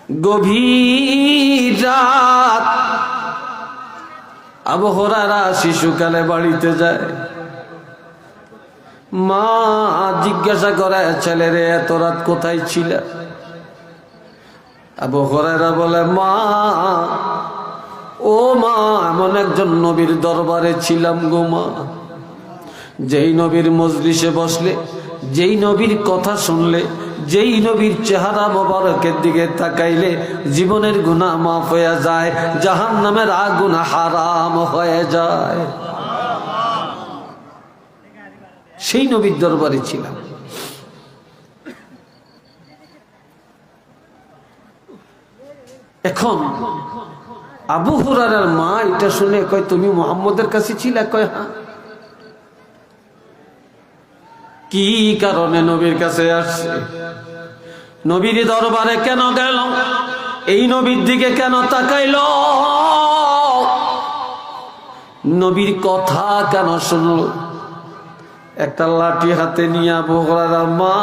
গভীর রাত আবু হুরায়রা শিশুকালে বাড়িতে যায়। মা জিজ্ঞাসা করে, ছেলেরে এত রাত কোথায় ছিল? আবু হুরায়রা বলে, মা ও মা, এমন একজন নবীর দরবারে ছিলাম গো মা, যেই নবীর মজলিসে বসলে, যেই নবীর কথা শুনলে, যেই নবীর চেহারা মোবারকের দিকে তাকাইলে জীবনের গুনাহ মাফ হয়ে যায়, জাহান্নামের আগুন হারাম হয়ে যায়। সেই নবীর দরবারে ছিলাম। এখন আবু হুরায়রার মা এটা শুনে কয়, তুমি মুহাম্মদের কাছে ছিলে? কয় হ্যাঁ। কি কারণে নবীর কাছে আসছে? নবীর দরবারে কেন গেল? এই নবীর দিকে কেন তাকাইল? নবীর কথা কেন শুনল? একটা লাঠি হাতে নিয়ে আবু হুরায়রার মা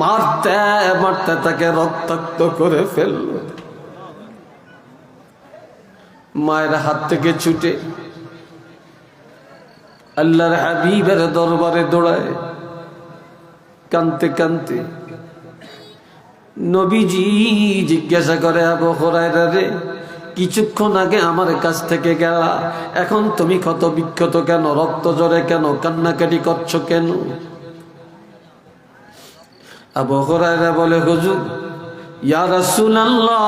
মারতে মারতে তাকে রক্তাক্ত করে ফেলল। মায়ের হাত থেকে ছুটে আল্লাহর হাবিবের দরবারে দৌড়ায় কানতে কানতে। নবীজি জিজ্ঞাসা করে, আবু হুরায়রা রে, কিছুক্ষণ আগে আমার কাছ থেকে গেলা, এখন তুমি ক্ষত বিক্ষত কেন? রক্ত ঝরে কেন? কান্নাকাটি করছো কেন? আবু হুরায়রা বলে, হুজুর, ইয়া রাসূলুল্লাহ,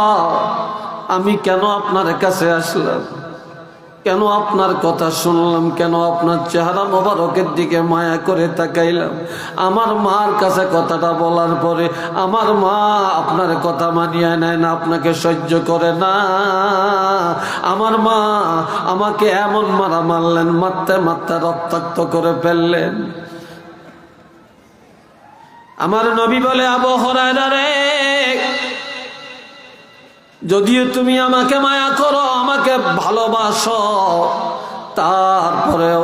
আমি কেন আপনার কাছে আসলাম? কেন আপনার কথা শুনলাম? কেন আপনার চেহারা মোবারকের দিকে মায়া করে তাকাইলাম? আমার মার কাছে কথাটা বলার পরে আমার মা আপনার কথা মানিয়ে নেয় না, আপনাকে সহ্য করে না। আমার মা আমাকে এমন মারা মারলেন, মারতে মারতে রক্তাক্ত করে ফেললেন। আমার নবী বলে, আবু হুরায়রা রে, যদিও তুমি আমাকে মায়া করো, আমাকে ভালোবাসো, তারপরেও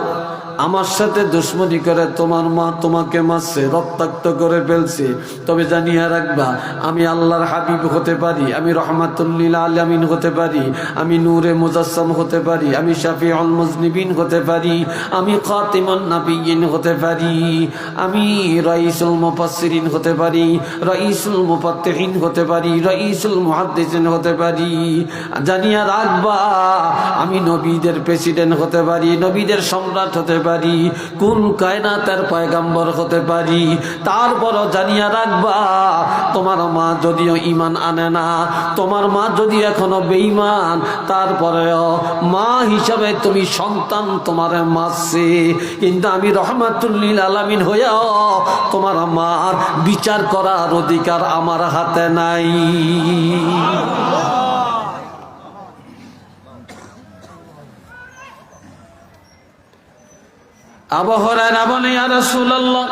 আমার সাথে দুশ্মনী করে তোমার মা তোমাকে মারছে, রক্তাক্ত করে ফেলছে। তবে জানিয়ে রাখবা, আমি আল্লাহর হাবিব হতে পারি, আমি রহমাতুল লিল আলামিন হতে পারি, আমি নূরে মুজাসসাম হতে পারি, আমি শাফিউল মুজনিবিন হতে পারি, আমি খাতিমুন নাবিয়্যিন হতে পারি, আমি রাইসুল মুফাসসিরিন হতে পারি, রাইসুল মুফাত্তিহিন হতে পারি, রাইসুল মুহাদ্দিসিন হতে পারি। জানিয়ে রাখবা, আমি নবীদের প্রেসিডেন্ট হতে পারি, নবীদের সম্রাট হতে পারি, কোন কায়নাতের পয়গম্বর হতে পারি। তারপরও জানিয়ে রাখবা, তোমার মা যদিও ঈমান আনে না, তোমার মা যদি এখনো বেঈমান, তারপরেও মা হিসাবে তুমি সন্তান তোমারে মারছে, কিন্তু আমি রহমাতুল লিল আলামিন হইয়াও তোমার মার বিচার করার অধিকার আমার হাতে নাই। আবু হুরায়রা বলে, ইয়া রাসূলুল্লাহ,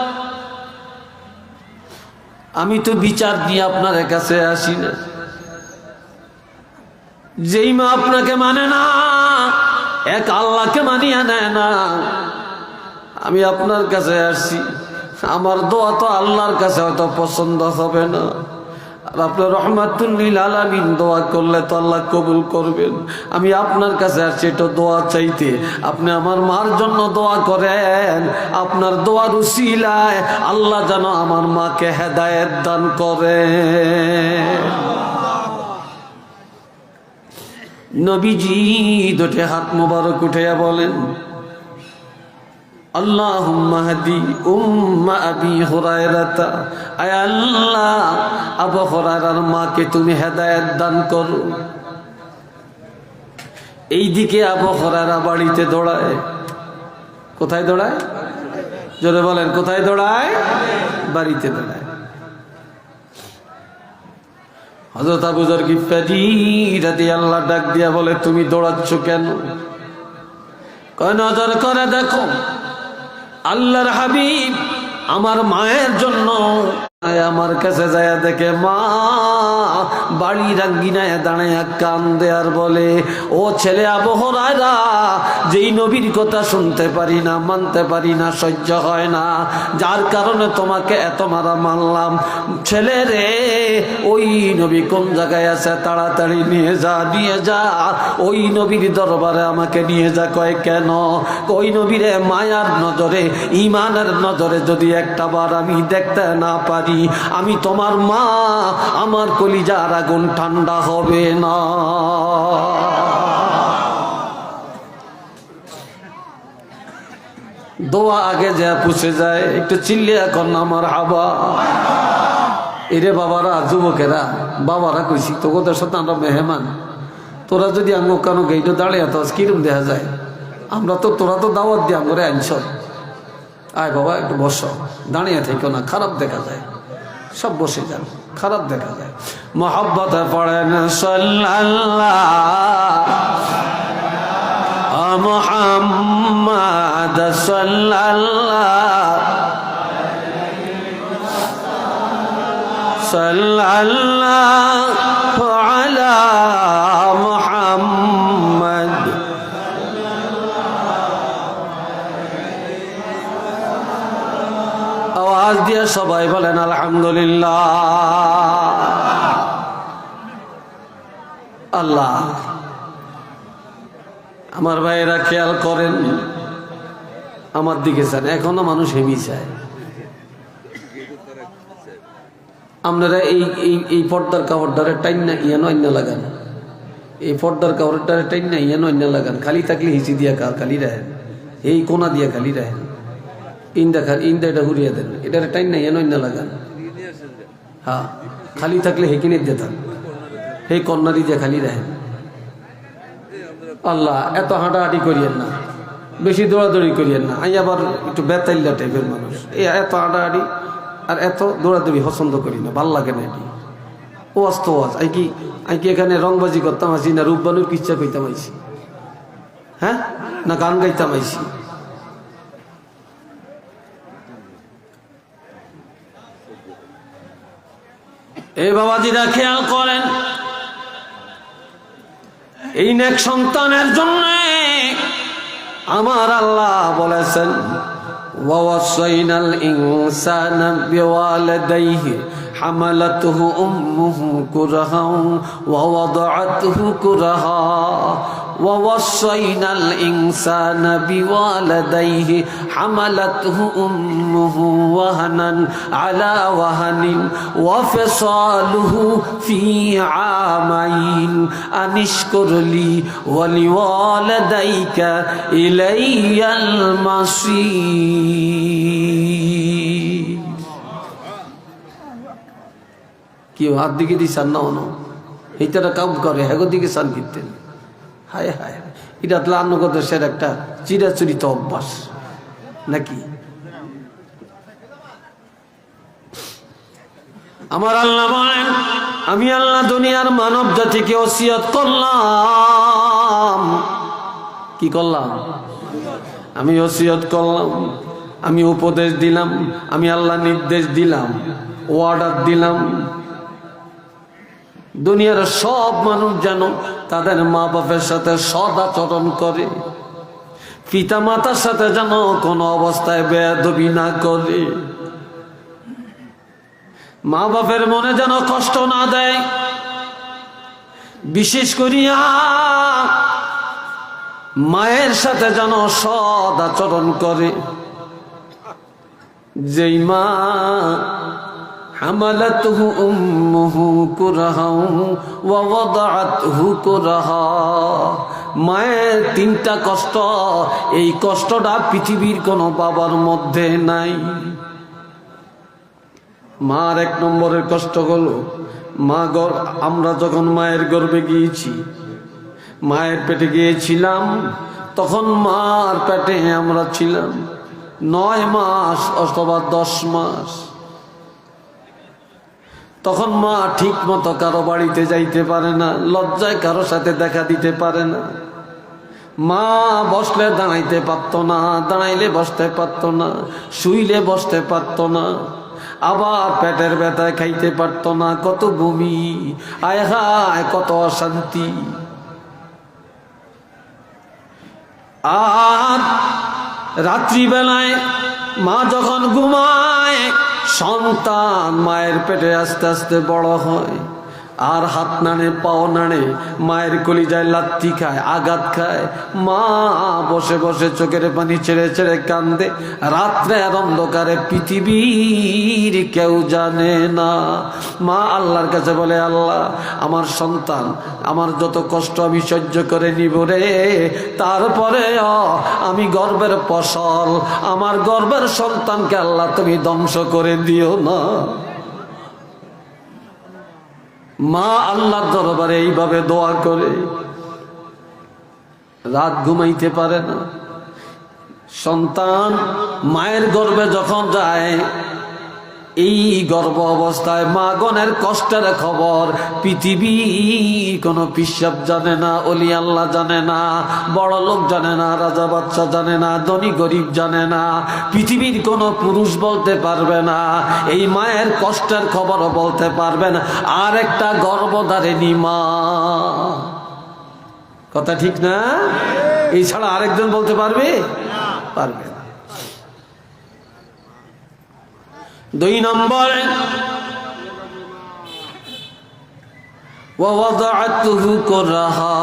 আমি তো বিচার দিয়ে আপনার কাছে আসি না। যেই মা আপনাকে মানে না, এক আল্লাহকে মানিয়ে নেয় না, আমি আপনার কাছে আসছি। আমার দোয়া তো আল্লাহর কাছে হয়তো পছন্দ হবে না, আর আপনার রহমাতুল লিল আলামিন দোয়া করলে তো আল্লাহ কবুল করবেন। আমি আপনার কাছে আসছি এটা দোয়া চাইতে, আপনি আমার মার জন্য দোয়া করেন। আপনার দোয়ার উসিলায় আল্লাহ যেন আমার মাকে হেদায়েত দান করেন। নবীজি দুটি হাত মোবারক উঠাইয়া বলেন, আল্লাহুম্মা হাদি উম্মা আবি হুরায়রাতা, আয় আল্লাহ, আবু হুরায়রার মাকে তুমি হেদায়েত দান করো। এইদিকে আবু হুরায়রা বাড়িতে দৌড়ায়। কোথায় দৌড়ায়? জোরে বলেন, কোথায় দৌড়ায়? বাড়িতে দৌড়ায়। হযরত আবু যর গিফারী রাদিয়াল্লাহু ডাক দিয়া বলে, তুমি দৌড়াচ্ছ কেন? কয়, নজর করে দেখো, আল্লাহর হাবিব আমার মায়ের জন্য আমার কাছে যায় দেখে মা বাড়ির আঙ্গিনায় দাঁড়ায় কান দেয়ার বলে, ও ছেলে আবু হুরায়রা, যেই নবীর কথা শুনতে পারি না, মানতে পারি না, সহ্য হয় না, যার কারণে তোমাকে এত মারা মানলাম, ছেলে রে ওই নবী কোন জায়গায় আছে, তাড়াতাড়ি নিয়ে যা, নিয়ে যা, ওই নবীর দরবারে আমাকে নিয়ে যা। কয় কেন? ওই নবীরে মায়ার নজরে, ইমানের নজরে যদি একটা বার আমি দেখতে না পারি, আমি তোমার মা, আমার কলিজার আগুন ঠান্ডা হবে না। দোয়া আগে যা পুষে যায়, একটু চিল্লিয়া কর না আমার হাবা। এরে বাবারা, যুবকেরা, বাবারা কইছি তোদের সাথে আমরা মেহমান, তোরা যদি আমি কানো গেইটো দাঁড়িয়ে তো কিরম দেখা যায়? আমরা তো, তোরা তো দাওয়াত দিয়ে আমরা আনছ, আয় বাবা একটু বসো, দাঁড়িয়ে থেকো না, খারাপ দেখা যায়, সব বসে যান, খারাপ দেখা যায়। মোহাব্বতে পড়েন সাল্লাল্লাহু মুহাম্মাদ সাল্লাল্লাহু আলা মুহাম্মাদ। আওয়াজ দিয়ে সবাই বলেন আলহামদুলিল্লাহ। আল্লাহ, আমার ভাইয়েরা খেয়াল করেন, আমার দিকে চান, এখনো মানুষ হেমি চায়। আপনারা এই পর্দার কাপড়টারে টাইন না ইয়ানো অন্য লাগান, এই পর্দার কাপড়টারে টাইন না ইয়ানো অন্য লাগান, খালি থাকলে হিচি দিয়া খালি রাখেন, এই কোনা দিয়া খালি রাখেন, ইন্দা এটা ঘুরিয়ে দেন, এটারে টাইন না ইয়ানো অন্য লাগান। হ্যাঁ, খালি থাকলে হেকিনে দিয়ে থাক, এই কর্নারি দিয়ে খালি রাখেন। আল্লাহ, এত হাঁটাহাঁটি করিয়েন না, বেশি দৌড়াদৌড়ি করিয়েন না। আমি আবার একটু বেতাইল্লা টাইপের মানুষ, এত হাঁটাহাঁটি আর এত দৌড়াদৌড়ি পছন্দ করি না, ভাল লাগে না। এটি ওয়াজ তো ওয়াজ, আই কি এখানে রংবাজি করতাম আছি, না রূপবানুর কিচ্ছা কইতাম আইছি, হ্যাঁ, না গান গাইতাম আইছি? এই বাবাজিরা খেয়াল করেন, এই নেক সন্তানের জন্য আমার আল্লাহ বলেছেন, ওয়াসাইনাল ইনসানা বিওয়ালিদাইহি হামালাতুহু উম্মুহু কুরহা ওয়া ওয়াদাআতুহু কুরহা ووصينا الإنسان بوالديه حملته أمه وهنا على وهن وفصاله في عامين أن اشكر لي ولوالديك إلي المصير কেউ হাত দিকে দিচ্ছেন না, অন এইটারা কাম করে, হ্যাগো দিকে চান কিনতেন। হায় হায়, এটা তো দেশের একটা চিরাচরিত অভ্যাস নাকি? আমার আল্লাহ বলেন, আমি আল্লাহ দুনিয়ার মানব জাতিকে ওসিয়ত করলাম। কি করলাম? আমি ওসিয়ত করলাম, আমি উপদেশ দিলাম, আমি আল্লাহ নির্দেশ দিলাম, অর্ডার দিলাম, দুনিয়ার সব মানুষ যেন তাদের মা বাপের সাথে সৎ আচরণ করে, পিতা মাতার সাথে যেন কোনো অবস্থায় বেয়াদবি না করে, মা বাপের মনে যেন কষ্ট না দেয়, বিশেষ করিয়া মায়ের সাথে যেন সৎ আচরণ করে। যেই মা হামালাতুহু উম্মুহু কুরহা ওয়া ওয়াদাআতুহু কুরহা, মায়ের তিনটা কষ্ট, এই কষ্টটা পৃথিবীর কোনো বাবার মধ্যে নাই। মার এক নম্বরের কষ্ট হলো, আমরা যখন মায়ের গর্ভে গিয়েছি, মায়ের পেটে গিয়েছিলাম, তখন মার পেটে আমরা ছিলাম 9 মাস অথবা 10 মাস। তখন মা ঠিক মতো কারো বাড়িতে যাইতে পারে না, লজ্জায় কারো সাথে দেখা দিতে পারে না। মা বসলে দাঁড়াইতে পারতো না, দাঁড়াইলে বসতে পারতো না, শুইলে বসতে পারতো না। আবার পেটের ব্যথায় খাইতে পারতো না, কত বমি, আয় হায় কত অশান্তি। আর রাত্রিবেলায় মা যখন ঘুমায়, সন্তান মায়ের পেটে আস্তে আস্তে বড় হয়, আর হাত নাড়ে, পাও নাড়ে, মায়ের কলিজায় লাথি খায়, আঘাত খায়। মা বসে বসে চোখের পানি ছেড়ে ছেড়ে কান্দে। রাত্রের অন্ধকারে পৃথিবীর কেউ জানে না। মা আল্লাহর কাছে বলে, আল্লাহ আমার সন্তান, আমার যত কষ্ট আমি সহ্য করে নিব রে, তারপরে আমি গর্বের ফসল, আমার গর্বের সন্তানকে আল্লাহ তুমি ধ্বংস করে দিও না। মা আল্লাহর দরবারে এইভাবে দোয়া করে, রাত ঘুমাইতে পারে না। সন্তান মায়ের গর্ভে যখন যায়, এই গর্ভ অবস্থায় মা গণের কষ্টের খবর পৃথিবী কোনো পিসাব জানে না, অলি আল্লাহ জানে না, বড় লোক জানে না, রাজা বাচ্চা জানে না, ধনী গরিব জানে না, পৃথিবীর কোনো পুরুষ বলতে পারবে না, এই মায়ের কষ্টের খবরও বলতে পারবে না। আর একটা গর্ভধারিণী মা, কথা ঠিক না? এই ছাড়া আরেকজন বলতে পারবে? পারবে না। 2 নম্বরে ওয়াদাআতুহু কুরহা,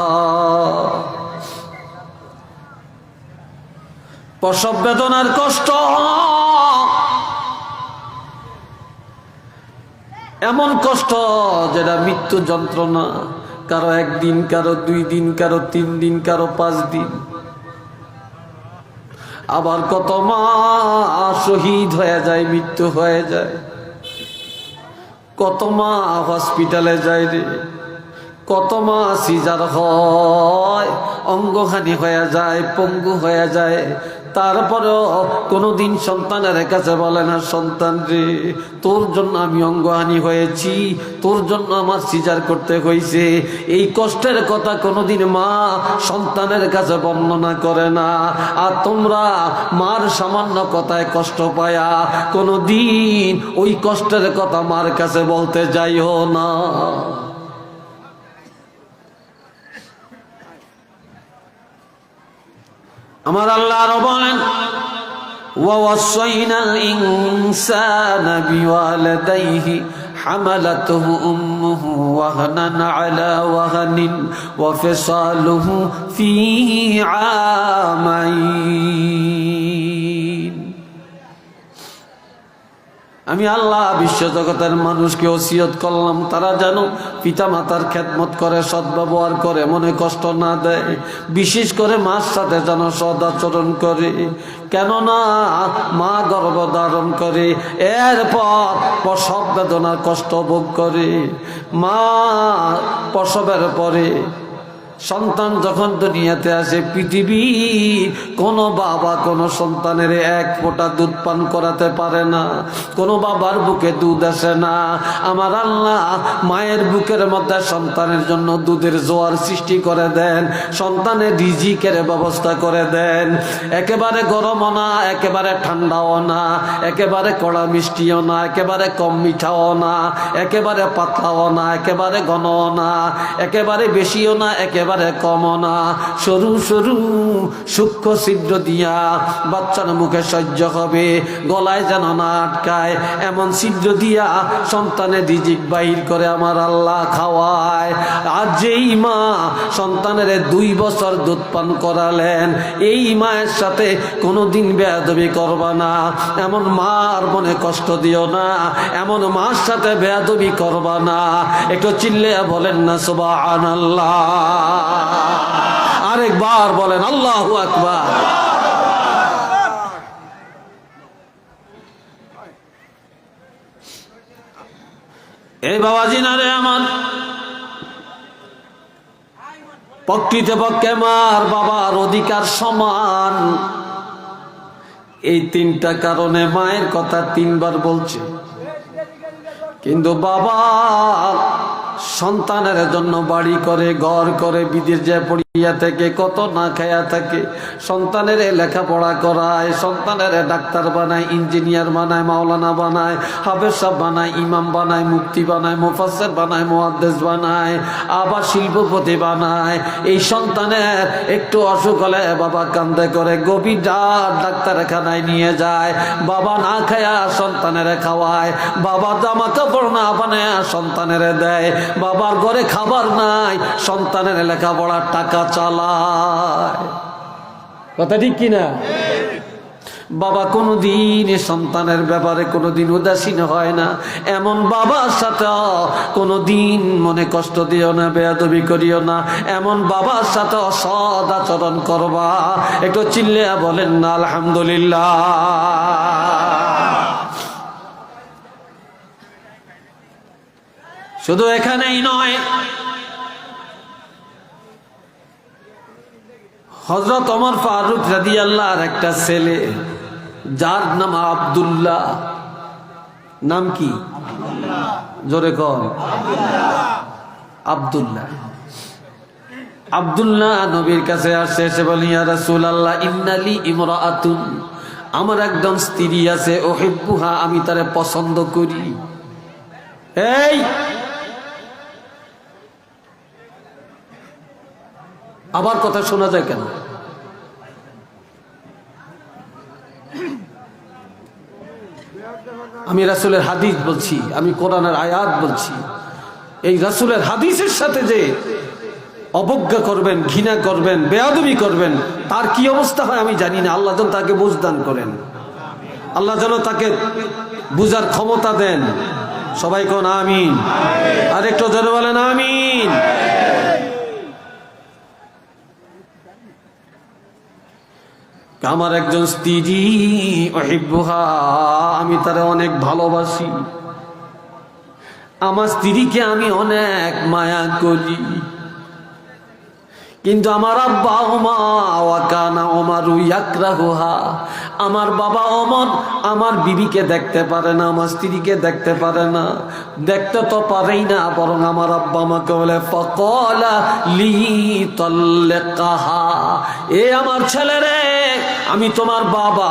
প্রসব বেদনার কষ্ট, এমন কষ্ট যেটা মৃত্যু যন্ত্রণা। কারো 1 দিন, কারো 2 দিন, কারো 3 দিন, কারো 5 দিন। আবার কত মা শহীদ হয়ে যায়, মৃত্যু হয়ে যায়। কত মা হসপিটালে যায় রে, কত মা সিজার হয়, অঙ্গহানি হয়ে যায়, পঙ্গু হয়ে যায়। তারপরেও কোনোদিন সন্তানের কাছে বলে না, সন্তান রে তোর জন্য আমি অঙ্গহানি হয়েছি, তোর জন্য আমার সিজার করতে হয়েছে। এই কষ্টের কথা কোনোদিন মা সন্তানের কাছে বর্ণনা করে না। আর তোমরা মার সামান্য কথায় কষ্ট পায়া কোনোদিন ওই কষ্টের কথা মার কাছে বলতে যাইও না। আমার আল্লাহ আরো বলেন, ওয়াসাইনাল ইনসানা বিওয়ালিদাইহি হামালাতুহু উম্মুহু ওয়াহনান আলা ওয়াহনিন ওয়া ফিসালুহু ফি আমাইন। আমি আল্লাহ বিশ্ব জগতের মানুষকে ওসিয়ত করলাম, তারা যেন পিতা মাতার খেদমত করে, সদ্ব্যবহার করে, মনে কষ্ট না দেয়। বিশেষ করে মার সাথে যেন সদাচরণ করে, কেননা মা গর্ভধারণ করে, এরপর প্রসব বেদনার কষ্ট ভোগ করে। মা প্রসবের পরে সন্তান যখন দুনিয়াতে আসে, পৃথিবীর কোনো বাবা কোনো সন্তানের 1 ফোঁটা দুধ পান করাতে পারে না, কোনো বাবার বুকে দুধ আসে না। আমার আল্লাহ মায়ের বুকের মধ্যে সন্তানের জন্য দুধের জোয়ার সৃষ্টি করে দেন, সন্তানের রিজিকের ব্যবস্থা করে দেন। একেবারে গরমও না, একেবারে ঠান্ডাও না, একেবারে কড়া মিষ্টিও না, একেবারে কম মিঠাও না, একেবারে পাতলাও না, একেবারে ঘনও না, একেবারে বেশিও না, একেবারে কম না। সরু সরু সূক্ষ্ম ছিদ্র দিয়া বাচ্চার মুখে সহ্য হবে, গলায় যেন না আটকায়, এমন ছিদ্র দিয়া সন্তানের রিজিক বাহির করে আমার আল্লাহ খাওয়ায়। আর যেই মা সন্তানের 2 বছর দুধ পান করালেন, এই মায়ের সাথে কোনোদিন বেয়াদবি করবা না, এমন মার মনে কষ্ট দিও না, এমন মার সাথে বেয়াদবি করবা না। একটু চিল্লে বলেন না সুবহানাল্লাহ। আরেকবার বলেন আল্লাহু আকবার। এই বাবাজি না রে আমার, প্রকৃতপক্ষে মার বাবার অধিকার সমান। এই 3টা কারণে মায়ের কথা 3 বার বলছে, কিন্তু বাবা সন্তানের জন্য বাড়ি করে, ঘর করে, বিদেশ যায় পড়ি থেকে কত না খায়া থাকে, সন্তানের লেখাপড়া করায়, সন্তানের ডাক্তার বানায়, ইঞ্জিনিয়ার বানায়, মাওলানা বানায়, হাফেজ সাহেব বানায়, ইমাম বানায়, মুফতি বানায়, মুফাসসির বানায়, মুহাদ্দিস বানায়, আবার শিল্পপতি বানায়। এই সন্তানের একটু অসুখ হলে বাবা কান্দে করে গভীর ডাক্তারখানায় নিয়ে যায়, বাবা না খায়া সন্তানের খাওয়ায়, বাবা জামা কাপড় না বানায় সন্তানের দেয়, বাবার ঘরে খাবার নাই, সন্তানের লেখাপড়ার টাকা চালায়। কথা ঠিক কিনা? বাবা কোনোদিন সন্তানের ব্যাপারে কোনোদিন উদাসীন হয় না। এমন বাবার সাথে কোনোদিন মনে কষ্ট দিও না, বেয়াদবি করিও না। এমন বাবার সাথে অসৎ আচরণ করবা। একটু চিল্লিয়া বলেন না আলহামদুলিল্লাহ। শুধু এখানেই নয়, হযরত ওমর ফারুক রাদিয়াল্লাহু আনহু একটা ছেলে, যার নাম আব্দুল্লাহ। নাম কি? জোরে কর। আব্দুল্লাহ। আব্দুল্লাহ নবীর কাছে আসে, এসে বলে ইয়া রাসূলুল্লাহ ইন্নালি ইমরাআতুন, আমার একজন স্ত্রী আছে, উহিব্বুহা, আমি তারে পছন্দ করি। এই আবার কথা শোনা যায় কেন? আমি রাসূলের হাদিস বলছি, আমি কোরআনের আয়াত বলছি। এই রাসূলের হাদিসের সাথে যে অবজ্ঞা করবেন, ঘৃণা করবেন, বেয়াদবি করবেন, তার কি অবস্থা হয় আমি জানি না। আল্লাহ যেন তাকে বুঝদান করেন, আল্লাহ যেন তাকে বুঝার ক্ষমতা দেন। সবাই কোন আমিন। আর একটু জোরে বলেন আমিন। আমার একজন স্ত্রী, উহিব্বুহা, আমি তারে অনেক ভালোবাসি, আমার স্ত্রীকে আমি অনেক মায়া করি। কিন্তু আমার আব্বা ওমর ওয়া কানা ওমরু ইয়াকরাহুহা, আমার বাবা ওমর আমার বিবিকে দেখতে পারে না, আমার স্ত্রীকে দেখতে পারে না। দেখতে তো পারেই না, বরং আমার আব্বা আমাকে বলে ফাকালা লি তাল্লিকাহা, এ আমার ছেলে রে, আমি তোমার বাবা,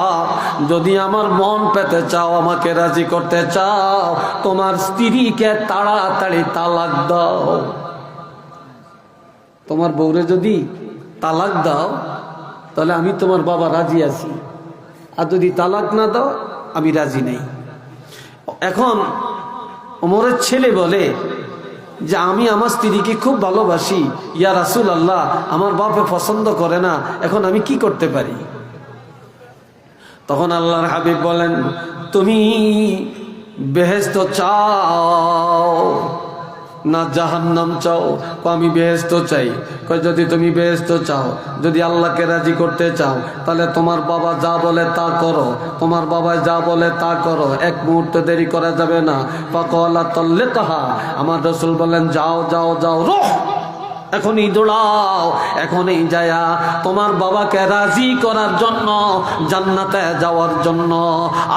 যদি আমার মন পেতে চাও, আমাকে রাজি করতে চাও, তোমার স্ত্রীকে তাড়াতাড়ি তালাক দাও। তোমার বউরে যদি তালাক দাও তাহলে আমি তোমার বাবা রাজি আছি, আর যদি তালাক না দাও আমি রাজি নেই। এখন ওমরের ছেলে বলে যে আমি আমার স্ত্রীকে খুব ভালোবাসি, ইয়া রাসূলুল্লাহ আমার বাপে পছন্দ করে না, এখন আমি কি করতে পারি? তখন আল্লাহর হাবিব বলেন, তুমি বেহেশত চাও না জাহান্নাম চাও? আমি বেহেশত চাই। কই যদি তুমি বেহেশত চাও, যদি আল্লাহকে রাজি করতে চাও, তাহলে তোমার বাবা যা বলে তা করো, তোমার বাবা যা বলে তা করো, এক মুহূর্ত দেরি করা যাবে না। ফাকালা তাল্লিকাহা, আমার রাসূল বলেন যাও যাও যাও, রুহ, এখনই দৌড়াও, এখনই যায়া তোমার বাবাকে রাজি করার জন্য, জান্নাতে যাওয়ার জন্য,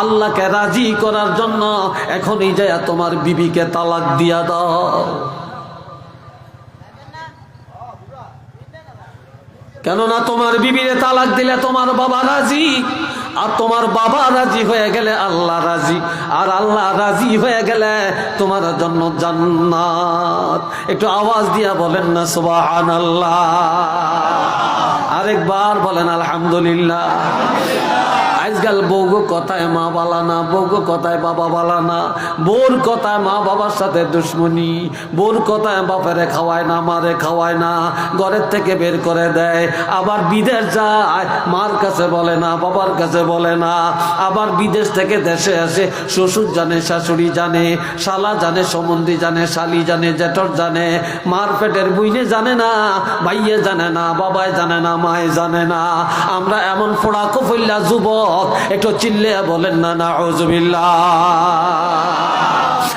আল্লাহকে রাজি করার জন্য এখনই যায়া তোমার বিবিকে তালাক দিয়া দাও। কেননা তোমার বিবিরে তালাক দিলে তোমার বাবা রাজি, আর তোমার বাবা রাজি হয়ে গেলে আল্লাহ রাজি, আর আল্লাহ রাজি হয়ে গেলে তোমার জন্য জান্নাত। একটু আওয়াজ দিয়া বলেন না সুবহানাল্লাহ। আরেকবার বলেন আলহামদুলিল্লাহ। আজকাল বউগো কথায় মা বালা না, বউগো কথায় বাবা বালা না, বোর কথায় মা বাবার সাথে দুশ্মনী, বোর কথায় বাপেরে খাওয়ায় না, মারে খাওয়ায় না, ঘরের থেকে বের করে দেয়, আবার বিদেশ যায়, মার কাছে বলে না, বাবার কাছে বলে না, আবার বিদেশ থেকে দেশে আসে, শ্বশুর জানে, শাশুড়ি জানে, শালা জানে, সম্বন্ধী জানে, শালি জানে, জেঠর জানে, মার পেটের বুইনে জানে না, ভাইয়ে জানে না, বাবাই জানে না, মায়ে জানে না। আমরা এমন ফোড়া কফইল্লা যুবক, একটু চিল্লে বলেন না নাউযুবিল্লাহ।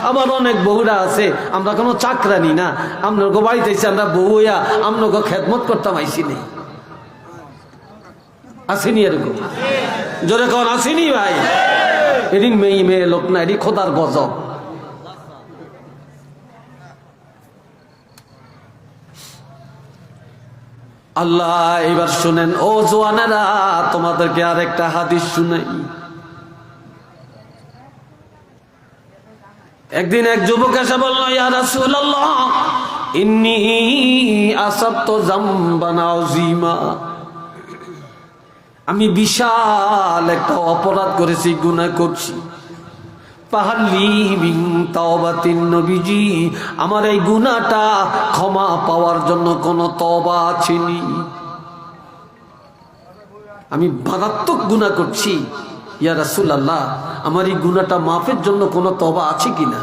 আমার অনেক বউরা আছে, আমরা কোনো চাকরানি না, আমরা বাড়িতে এসে আমরা বউয়া আমরা খেদমত করতাম, আইসি নেই, আসেনি এরকম? জোরে কন আসেনি ভাই? এটি মেয়ে মেয়ে লোক না, এটি খোদার গজব। আল্লাহ এবার শুনেন ও জওয়ানেরা, তোমাদেরকে আরেকটা হাদিস শুনাই। একদিন এক যুবক এসে বলল, ইয়া রাসূলুল্লাহ ইন্নী আসাবতু যামবান আযীমা, আমি বিশাল একটা অপরাধ করেছি, গুনাহ করছি। ফাহাল্লি মিন তাওবাতিন, নবীজি আমার এই গুনাহটা ক্ষমা পাওয়ার জন্য কোন তওবা আছেনি? আমি মারাত্মক গুনাহ করছি, ইয়া রাসূলুল্লাহ আমার এই গুনাহটা মাফের জন্য কোন তওবা আছে কিনা?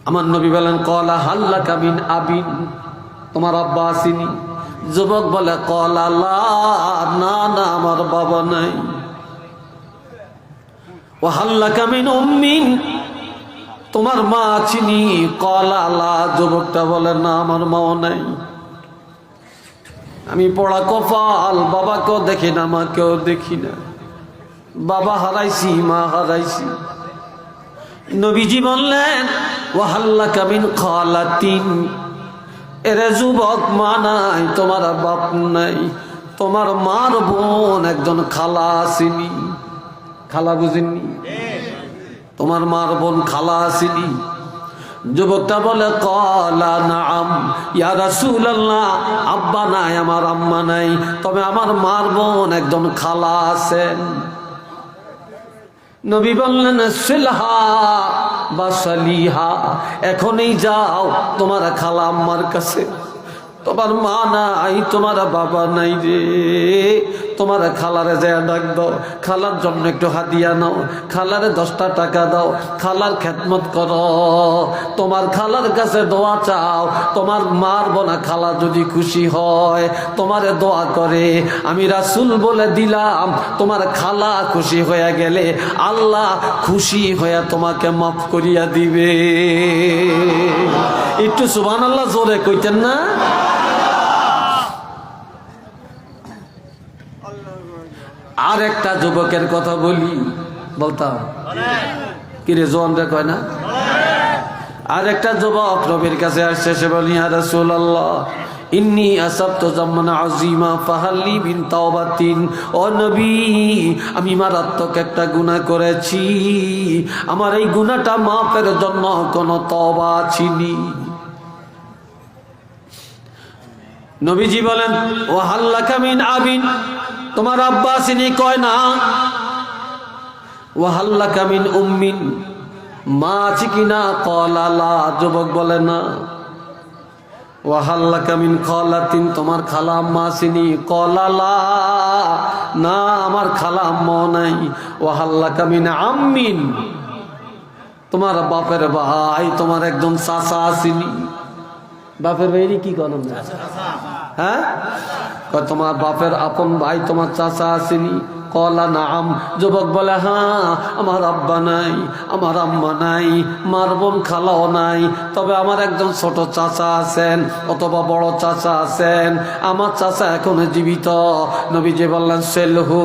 আমার নবী বলেন, ক্বালা হাল্লাকা মিন আবিন, তোমার আব্বা আসেনি? যুবক বলে, ক্বালা লা, না না আমার বাবা নাই। ওয়া হাল্লাকা মিন উম্মিন, তোমার মা আছেনি? ক্বালা লা, যুবকটা বলে, না আমার মাও নাই। আমি পড়া কপাল, বাবাকেও দেখি না মাকেও দেখি না, বাবা হারাইছি মা হারাইছি। নবীজি বললেন, ওয়া হাল্লাকা মিন খালাতিন, এরে যুবক মা নাই, তোমার বাপ নাই, তোমার মার বোন একজন খালা আসেনি। খালা বুঝেননি? তোমার মার বোন খালা আসেনি? যুবকটা বলে, ক্বালা নাআম ইয়া রাসূলুল্লাহ, আব্বা নাই আমার, আম্মা নাই, তবে আমার মার বোন একজন খালা আছেন। নবী বললেন, সিলহা বা সালিহা, এখনই যাও তোমার খালা আম্মার কাছে। তোমার মা নাই, তোমার বাবা নাই রে, তোমার খালারে যায় ডাক দাও, খালার জন্য একটু হাদিয়া নাও, খালারে 10টা টাকা দাও, খালার খেদমত করো, তোমার খালার কাছে দোয়া চাও। তোমার মার বোনা খালা যদি খুশি হয়, তোমারে দোয়া করে, আমি রাসূল বলে দিলাম, তোমার খালা খুশি হয়ে গেলে আল্লাহ খুশি হয়ে তোমাকে মাফ করিয়া দিবে। একটু সুবহানাল্লাহ জোরে কইতেন না? আর একটা যুবকের কথা বলি, বলতাম কিরে জোয়ানরা কয় না? আর একটা যুবক নবীর কাছে আসছে, সে বলি, ইয়া রাসূলুল্লাহ ইন্নী আসাবতু যামবান আযীমা ফাহাল্লি মিন তাওবাতিন, ও নবী আমি মারাত্মক একটা গুনাহ করেছি, আমার এই গুনাহটা মাফের জন্য কোন তওবা আছেনি? নবীজি বলেন, ওয়া হাল্লাকা মিন আবিন, তোমার আব্বা আসেনি? কয় না। ওয়া হাল্লাকা মিন উম্মিন, মা আছে কিনা? ক্বালা লা, যুবক বলে না। ওয়া হাল্লাকা মিন খালাতিন, তোমার খালা আম্মা আসেনি? ক্বালা লা, না আমার খালা আম্মা নাই। ওয়া হাল্লাকা মিন আম্মিন, তোমার বাপের ভাই, তোমার একজন চাচা আসেনি? বাপের ভাইরি কি করেন? হ্যাঁ, তোমার বাপের আপন ভাই তোমার চাচা আসেনি? ক্বালা নাআম, যুবক বলে, হ্যাঁ আমার আব্বা নাই, আমার আম্মা নাই, মার বোন খালাও নাই, তবে আমার একজন ছোট চাচা আছেন অথবা বড় চাচা আছেন, আমার চাচা এখনো জীবিত। নবীজি বললেন, সেলহু,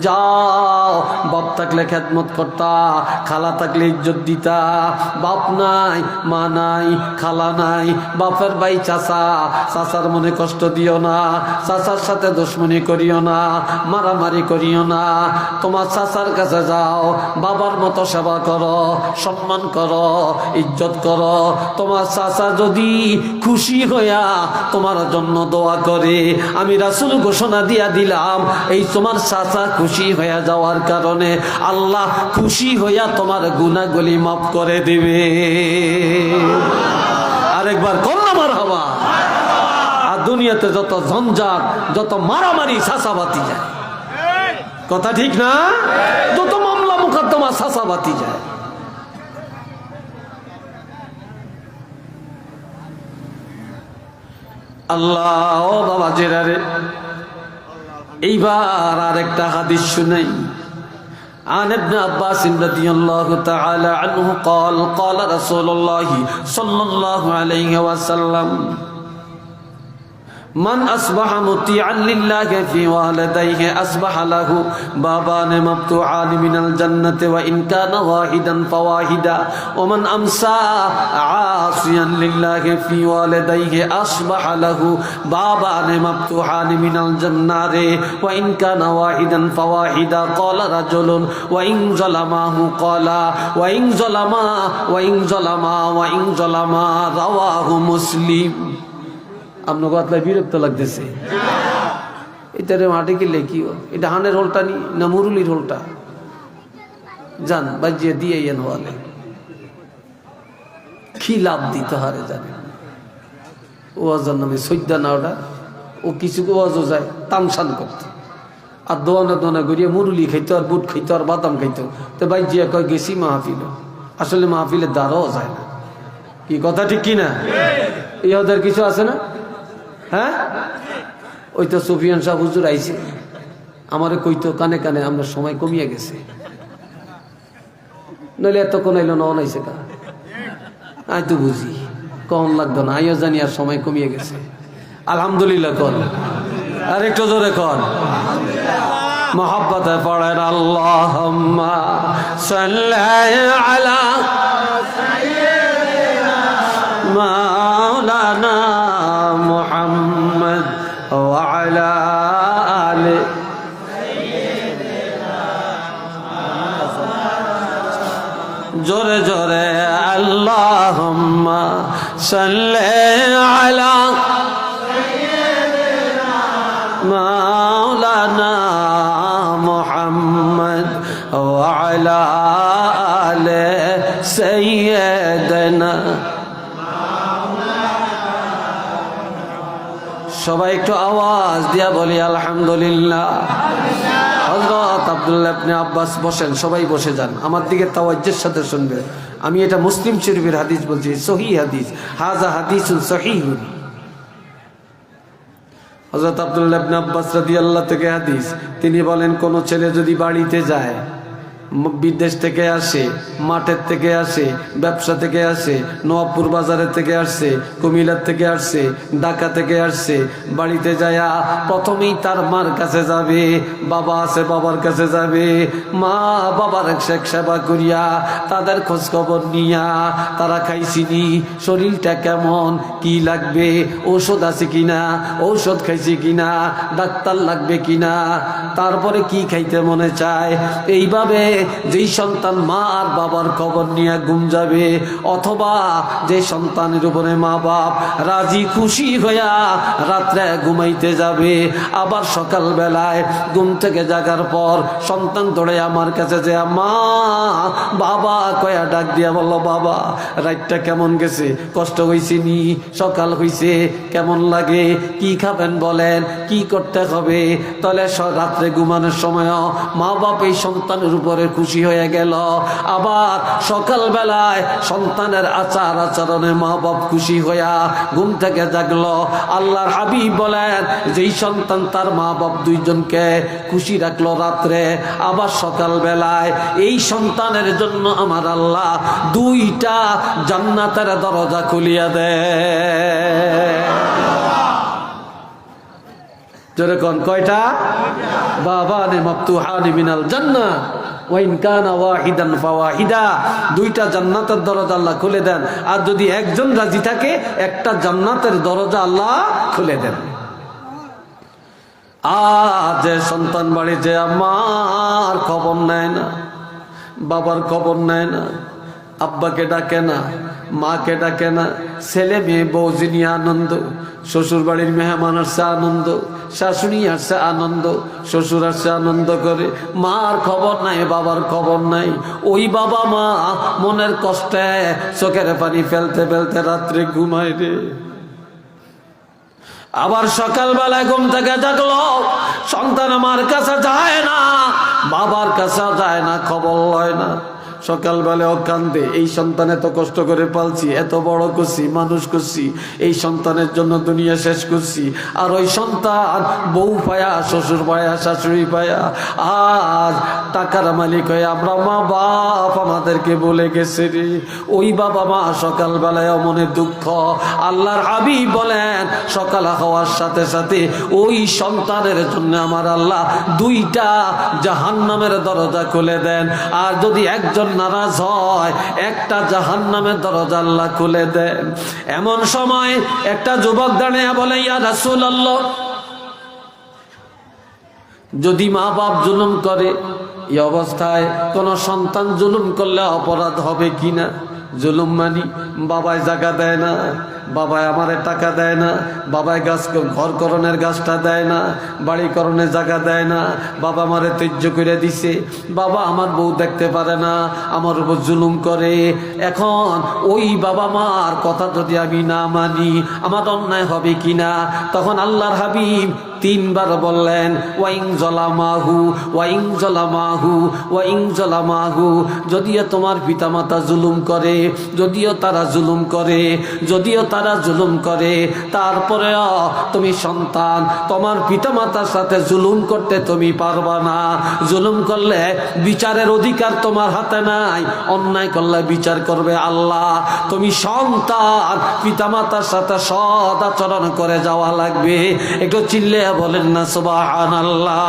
যাও, বাপ থাকলে খেদমত করতা, খালা থাকলে ইজ্জত দিতা, বাপ নাই, মা নাই, খালা নাই, বাপের ভাই চাচা, চাচার মনে কষ্ট দিও না, চাচার সাথে দুশমনি করিও না, মারামারি করিও না, তোমার চাচার কাছে যাও, বাবার মতো সেবা করো, সম্মান করো, ইজ্জত করো। তোমার চাচা যদি খুশি হইয়া তোমার জন্য দোয়া করে, আমি রাসূল ঘোষণা দিয়া দিলাম, এই তোমার চাচা খুশি হইয়া যাওয়ার কারণে আল্লাহ খুশি হইয়া তোমার গুনাহগুলি মাফ করে দিবে। আরেকবার কল্লা মারহাবা। আর দুনিয়াতে যত ঝঞ্ঝাট, যত মারামারি, চাচাবাতি যায়, কথা ঠিক না? যত মামলা মুকদ্দমা চাচাবাতি যায়। আল্লাহ, ও বাবা জেরারে, এইবার আরেকটা হাদিস শুনাই। عن ابن عباس رضي الله تعالى عنه قال قال رسول الله صلى الله عليه وسلم মান আসবাহা মুতিআন লিল্লাহি ফি ওয়ালিদাইহি আসবাহা লাহু বাবান মাফতুহান মিনাল জান্নাতি ওয়া ইন কানা ওয়াহিদান ফাওয়াহিদা ওয়া মান আমসা আসিয়ান লিল্লাহি ফি ওয়ালিদাইহি আসবাহা লাহু বাবান মাফতুহান মিনাল জান্নাতি ওয়া ইন কানা ওয়াহিদান ফাওয়াহিদা ক্বালা রাজুলুন ওয়া ইন যালামাহু ক্বালা ওয়া ইন যালামা রাওয়াহু মুসলিম। আপনার কথায় বিরক্ত লাগতেছে? এটারে মাটি কিনলে কি এটা হানের হোলটা নি না মুরুলির হোলটা? যান বাজিয়ে দিয়ে এন হওয়ালে কি লাভ দিতে হারে জানে ওয়াজার নামে সৈদ্যা না ওটা ও কিছু ওয়াজও যায় তামসান করতে আর দোয়ানা করিয়া মুরুলি খাইতো আর বুট খাইতো আর বাদাম খাইতো তো বাজিয়া কয় গেছি মাহফিল আসলে মাহফিলের দ্বারাও যায় না। কি কথা ঠিক কিনা? এই ওদের কিছু আছে না? হ্যাঁ ওই তো সুফিয়ান সাহেব হুজুর আইছে আমারে কইতো কানে কানে আমরা সময় কমিয়ে গেছে নইলে এতক্ষণ আইলো না অনাইছে কা আই তো বুঝি কম লাগতো না আইও জানি আর সময় কমিয়ে গেছে। আলহামদুলিল্লাহ কন আর একটু জোরে কন মোহাব্বতে পড়েন আল্লাহুম্মা সাল্লি আলা মাওলানা মুহাম্মদ ওয়া আলা আলি জোরে জোরে আল্লাহুম্মা সাল্লি আলা মাওলানা মুহাম্মদ ওয়া আলা আলি সাইয়্যিদিনা। সবাই একটু আওয়াজ দিয়া বলি আলহামদুলিল্লাহ। হযরত আব্দুল্লাহ ইবনে আব্বাস বসেন, সবাই বসে যান, আমার দিকে তাওয়াজ্জুর সাথে শুনবেন। আমি এটা মুসলিম শরীফের হাদিস বলছি, সহিহ হাদিস, হাযা হাদিসুন সহিহুন। হযরত আব্দুল্লাহ ইবনে আব্বাস রাদিয়াল্লাহু থেকে হাদিস, তিনি বলেন কোন ছেলে যদি বাড়িতে যায়, বিদেশ থেকে আসে, মাঠের থেকে আসে, ব্যবসা থেকে আসে, নওয়াবপুর বাজারের থেকে আসছে, কুমিল্লার থেকে আসছে, ঢাকা থেকে আসছে, বাড়িতে যায়া প্রথমেই তার মার কাছে যাবে, বাবা আছে বাবার কাছে যাবে, মা বাবার সেবা করিয়া তাদের খোঁজ খবর নিয়া তারা খাইছিনি, শরীরটা কেমন, কি লাগবে, ঔষধ আছে কিনা, ঔষধ খাইছি কিনা, ডাক্তার লাগবে কিনা, তারপরে কি খাইতে মনে চায়। এইভাবে যেই সন্তান মা আর বাবার খবর নিয়ে ঘুম যাবে, অথবা যে সন্তানের উপরে মা বাপ রাজি খুশি হইয়া রাত্রে ঘুমাইতে যাবে, আবার সকাল বেলায় ঘুম থেকে জাগার পর সন্তান দৌড়ে আমার কাছে যে মা বাবা কয়া ডাক দিয়া বলল, বাবা রাতটা কেমন গেছে, কষ্ট হয়েছে নি, সকাল হয়েছে, কেমন লাগে, কি খাবেন বলেন, কি করতে হবে। তাহলে রাত্রে ঘুমানোর সময় মা বাপ এই সন্তানের উপরে খুশি হয়ে গেল, আবার সকাল বেলায় সন্তানের আচার আচরণে মা বাপ খুশি হইয়া ঘুম থেকে জাগলো। আল্লাহর হাবিব বলেন, যেই সন্তান তার মা বাপ দুইজনকে খুশি রাখলো রাত্রে, আবার সকাল বেলায় এই সন্তানের জন্য আমার আল্লাহ দুইটা জান্নাতের দরজা খুলিয়া দেয়। যেরকম কয়টা? বাবানে মাফতুহানি মিনাল জান্নাহ ওয়া ইন কানা ওয়াহিদান ফাওয়াহিদা, দুইটা জান্নাতের দরজা আল্লাহ খুলে দেন। আর যদি একজন রাজি থাকে, একটা জান্নাতের দরজা আল্লাহ খুলে দেন। আজ যে সন্তান বাড়িতে আমার খবর নেয় না, বাবার খবর নেয় না, আব্বাকে ডাকে না, মাকে ডাকে না, ছেলে মেয়ে বউজি নিয়ে আনন্দ, শ্বশুর বাড়ির মেহমান আসছে আনন্দ, শাশুড়ি আসছে আনন্দ, শ্বশুর আসছে আনন্দ করে, মার খবর নাই, বাবার খবর নাই। ওই বাবা মা মনের কষ্টে চোখের পানি ফেলতে ফেলতে রাত্রে ঘুমায় রে। আবার সকালবেলায় ঘুম থেকে জাগলো, সন্তান আমার কাছে যায় না, বাবার কাছে যায় না, খবর লয় না, সকালবেলাও কান্দে, এই সন্তান এত কষ্ট করে পালছি, এত বড় করছি, মানুষ করছি, এই সন্তানের জন্য দুনিয়া শেষ করছি। আর ওই সন্তান বউ পায়া, শ্বশুর পায়া, শাশুড়ি পায়া আজ টাকার মালিক হয়ে আমরা মা বাপ আমাদেরকে বলে গেছে রে। ওই বাবা মা সকালবেলায় মনে দুঃখ। আল্লাহর হাবিব বলেন সকাল হওয়ার সাথে সাথে ওই সন্তানের জন্য আমার আল্লাহ 2টা জাহান্নামের দরজা খুলে দেন। আর যদি একজন নারাজ হয়, একটা জাহান্নামের দরজা আল্লাহ খুলে দেন। এমন সময় একটা যুবক দাঁড়িয়ে বলে, ইয়া রাসূলুল্লাহ, যদি মা বাপ জুলুম করে, এই অবস্থায় কোন সন্তান জুলুম করলে অপরাধ হবে কিনা? জুলুম মানি বাবায় জায়গা দেয় না, বাবায় আমারে টাকা দেয় না, বাবায় ঘরকরণের গাছটা দেয় না, বাড়িকরণের জায়গা দেয় না, বাবা আমারে ত্যায্য করে দিছে, বাবা আমার বউ দেখতে পারে না, আমার উপর জুলুম করে। এখন ওই বাবা মার কথা যদি আমি না মানি, আমার অন্যায় হবে কিনা? তখন আল্লাহর হাবিব 3বার বললেন, ওয়াইং জলামাহু ওয়াইং জলামাহু ওয়াইং জলামাহু, যদিও তোমার পিতামাতা জুলুম করে, যদিও তারা জুলুম করে, যদিও তারা জুলুম করে, তারপরেও তুমি সন্তান, তোমার পিতামাতার সাথে জুলুম করতে তুমি পারবা না। জুলুম করলে বিচারের অধিকার তোমার হাতে নাই, অন্যায় করলে বিচার করবে আল্লাহ। তুমি সন্তান, পিতামাতার সাথে সৎ আচরণ করে যাওয়া লাগবে। একটু চিল্লে বলেন না সুবহানাল্লাহ।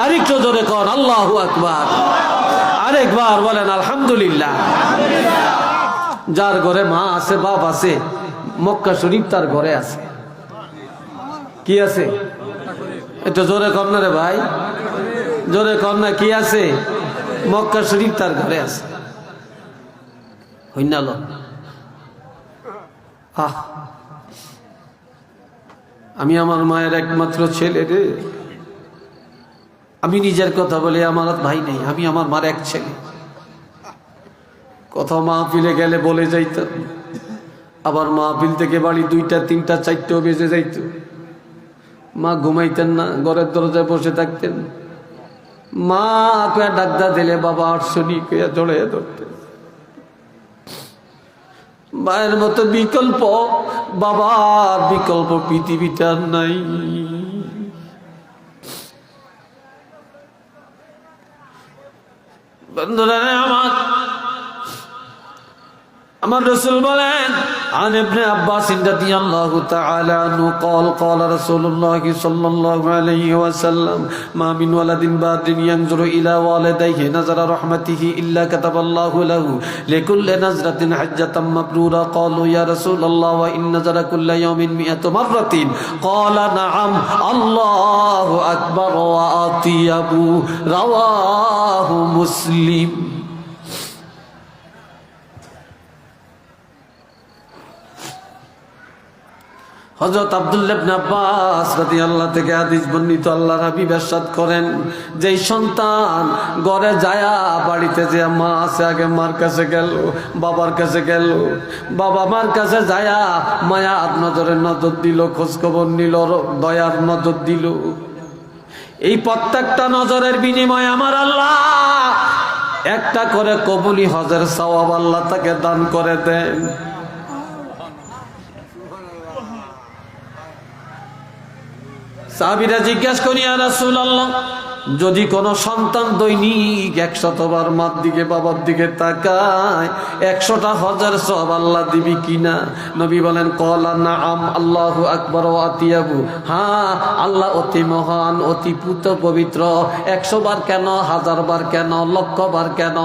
আরেকটু জোরে কর আল্লাহু আকবার। আরেকবার বলেন আলহামদুলিল্লাহ। যার ঘরে মা আছে, বাপ আছে, মক্কা শরীফ তার ঘরে আছে। কি আছে? একটু জোরে কর না রে ভাই, জোরে কর না। কি আছে? মক্কা শরীফ তার ঘরে আছে। হইনাল আমি আমার মায়ের একমাত্র ছেলে রে। আমি নিজের কথা বলি, আমার ভাই নেই, আমি আমার মার এক ছেলে। কথা মাহফিলে গেলে বলে যাইতাম, আবার মাহফিল থেকে বাড়ি 2টা 3টা 4টেও বেজে যাইত। মা ঘুমাইতেন না, ঘরের দরজায় বসে থাকতেন। মা কয়া ডাক্তার দিলে বাবা আটশনি কয়া জড়াইয়া ধরতেন। মায়ের মতো বিকল্প, বাবার বিকল্প পৃথিবীটা নাই। বন্ধুরা আমার রাসূল বলেন, عن ابن عباس رضي الله تعالى عنه قال قال رسول الله صلى الله عليه وسلم ما من ولد بار ينظر إلى والديه نظر رحمته إلا كتب الله له لكل نظرة حجة مبرورة. قالوا يا رسول الله وإن نظر كل يوم 100 مرة؟ قال نعم. الله أكبر وأطيب. رواه مسلم. হযরত আব্দুল্লাহ ইবনে আব্বাস রাদিয়াল্লাহু থেকে হাদিস বর্ণিত, আল্লাহর হাবিব ইরশাদ করেন, যেই সন্তান ঘরে যায়া বাড়িতে যে মা আছে আগে মার কাছে গেল, বাবার কাছে গেল, বাবা মার কাছে যায়া মায়ার নজরে নজর দিল, খোঁজ খবর নিল, দয়ার নজর দিল, এই প্রত্যেকটা নজরের বিনিময়ে আমার আল্লাহ একটা করে কবুলি হজের সওয়াব আল্লাহ তাকে দান করে দেন। সাহাবীরা জিজ্ঞাসা করি, ইয়া রাসূলুল্লাহ, যদি কোনো সন্তান দৈনিক 100 বার মার দিকে বাবার দিকে তাকায় 100টা হজের সওয়াব আল্লাহ দিবি কিনা? নবী বলেন, ক্বালা নাআম। আল্লাহু আকবার ওয়া আতিয়াবু। হ্যাঁ, আল্লাহ অতি মহান, অতি পবিত্র। 100 বার কেন, 1000 বার কেন, লক্ষ বার কেন,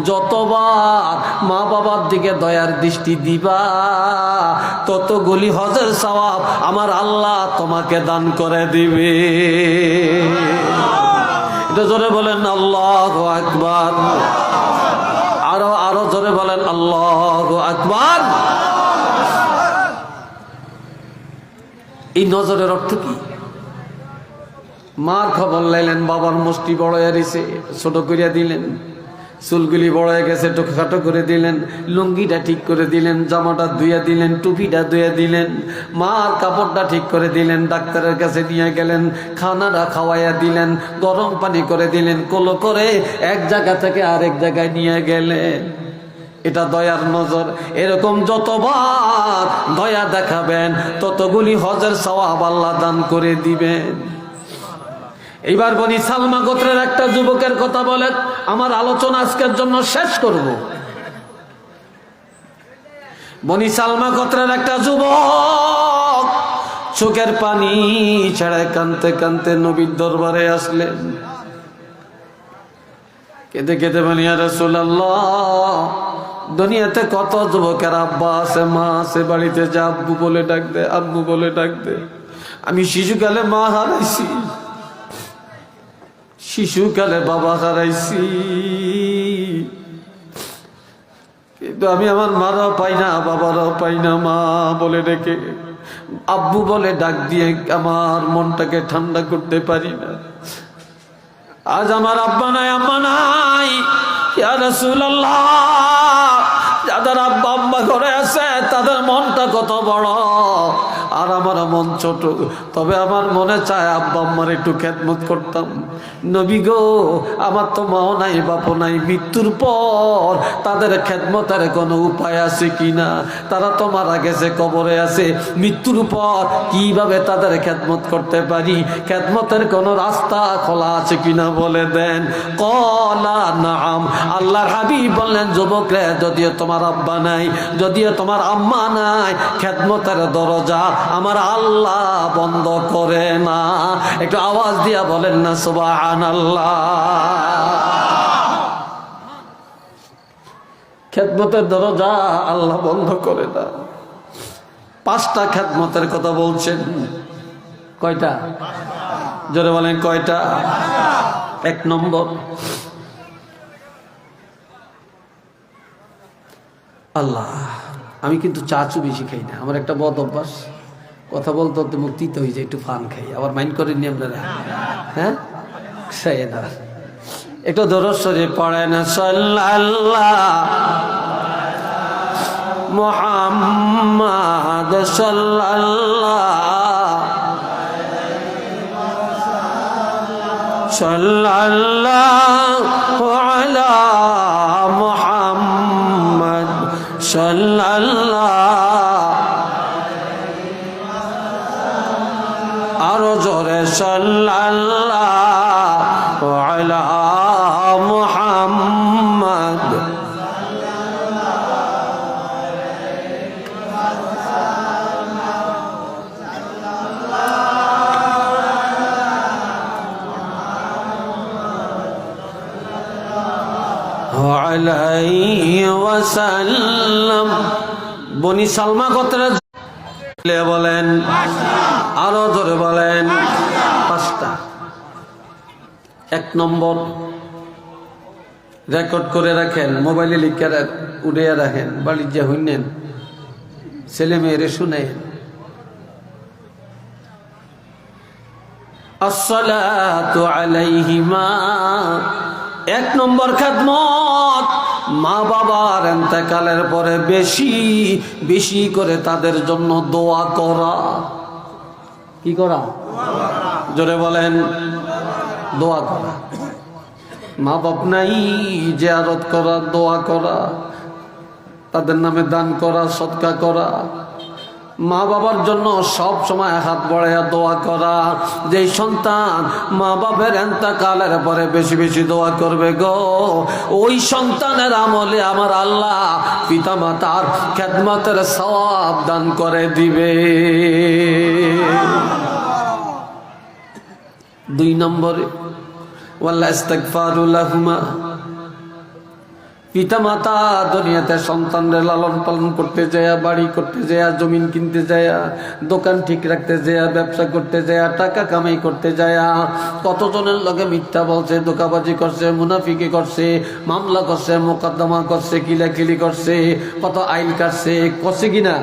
যতবার মা বাবার দিকে দয়ার দৃষ্টি দিবা ততগুলি হজের সওয়াব আমার আল্লাহ তোমাকে দান করে দিবে। এটা জোরে বলেন আল্লাহু আকবার। আরো জোরে বলেন আল্লাহু আকবার। এই নজরের অর্থ কি? মার খবর লাইলেন, বাবার মুষ্টি বড় এরিছে, ছোট করিয়া দিলেন, চুলগুলি বড় হয়ে গেছে, খাটো করে দিলেন, লুঙ্গিটা ঠিক করে দিলেন, জামাটা ধুয়ে দিলেন, টুপিটা ধুয়ে দিলেন, মার কাপড়টা ঠিক করে দিলেন, ডাক্তারের কাছে নিয়ে গেলেন, খানাটা খাওয়াইয়া দিলেন, গরম পানি করে দিলেন, কোলো করে এক জায়গা থেকে আরেক জায়গায় নিয়ে গেলেন। এটা দয়ার নজর। এরকম যতবার দয়া দেখাবেন ততগুলি হজের সওয়াব আল্লাহ দান করে দিবেন। এইবার বনি সালমা গোত্রের একটা যুবকের কথা বলেন, আমার আলোচনা আজকের জন্য শেষ করব। বনি সালমা গোত্রের একটা যুবক চোখের পানি ছেড়ে কাঁদতে কাঁদতে নবীর দরবারে আসলেন। কেঁদে কেঁদে বলি, ইয়া রাসূলুল্লাহ, দুনিয়াতে কত যুবকের আব্বা আছে, মা আছে, বাড়িতে যা আব্বু বলে ডাক দে, আব্বু বলে ডাক দে। আমি শিশুকালে মা হারাইছি, শিশুকালে বাবা হারাইছি, কিন্তু আমি আমার মারাও পাই না, বাবারাও পাই না। মা বলে ডেকে, আব্বু বলে ডাক দিয়ে আমার মনটাকে ঠান্ডা করতে পারি না। আজ আমার আব্বা নাই, আম্মা নাই। ইয়া রাসূলুল্লাহ, যাদের আব্বা আম্মা ঘরে আছে তাদের মনটা কত বড়, আর আমার মন ছোট। তবে আমার মনে চায় আব্বা আম্মার একটু খেদমত করতাম। নবী গো, আমার তো মাও নাই, বাপও নাই, মৃত্যুর পর তাদের খেদমতের কোনো উপায় আছে কিনা? তারা তো মারা গেছে, কবরে আছে, মৃত্যুর পর কিভাবে তাদের খেদমত করতে পারি? খেদমতের কোনো রাস্তা খোলা আছে কিনা বলে দেন। কলা নাম। আল্লাহর হাবিব বললেন, যুবকরে, যদিও তোমার আব্বা নাই, যদিও তোমার আম্মা নাই, খেদমতের দরজা আমার আল্লাহ বন্ধ করে না। একটু আওয়াজ দিয়া বলেন না সুবহানাল্লাহ। খেদমতের দরজা আল্লাহ বন্ধ করে না। 5টা খেদমতের কথা বলছেন। কয়টা? জোরে বলেন, কয়টা? 1 নম্বর, আল্লাহ, আমি কিন্তু চাচু বেশি খাই না, আমার একটা বদ অভ্যাস, কথা বলতে বলতে মুখ তিতে হয়ে যায়, একটু ফান খাই, আবার মাইন্ড করেননি আপনারা? হ্যাঁ, খাই না। একটু দরুদ শরীফ পড়েন, সাল্লাল্লাহু মুহাম্মাদ সাল্লাল্লাহু আলা মুহাম্মাদ সাল্লাল্লাহু, আরো জোরে, সাল্লাল্লাহু আলা মুহাম্মাদ। বনি সালমা গোত্রের বলেন, আরো ধরে বলেন, 5টা। 1 নম্বর, রেকর্ড করে রাখেন, মোবাইলে লিখে উড়িয়ে রাখেন, বাড়ি যে হইনেন, ছেলে মেয়েরে শুনেন। আসসালাতু আলাইহিমা। 1 নম্বর খেদমত, মা বাবার ইন্তেকালের পরে বেশি বেশি করে তাদের জন্য দোয়া করা। কি করা? জোরে বলেন, দোয়া করা। মা বাপ নাই, জিয়ারত করা, দোয়া করা, তাদের নামে দান করা, সদকা করা। মা বাবার জন্য সব সময় হাত বাড়াইয়া দোয়া করা। যে সন্তান মা বাবার ইন্তেকালের পরে বেশি বেশি দোয়া করবে গো, ওই সন্তানের আমলে আমার আল্লাহ পিতা মাতার খেদমতের সওয়াব দান করে দিবে। 2 নম্বরে, ওয়াল্লাহ ইস্তিগফারু লাহুমা। পিতা মাতা দুনিয়াতে সন্তানদের লালন পালন করতে যায়, বাড়ি করতে যায়, জমিন কিনতে যায়, দোকান ঠিক রাখতে যায়, ব্যবসা করতে যায়, টাকা কামাই করতে যায়, কতজনের লগে মিথ্যা বলছে, ধোঁকাবাজি করছে, মুনাফিকি করছে, মামলা করছে, মোকদ্দমা করছে, কিলাকিলি করছে, কত আইল কাটছে, করছে কিনা?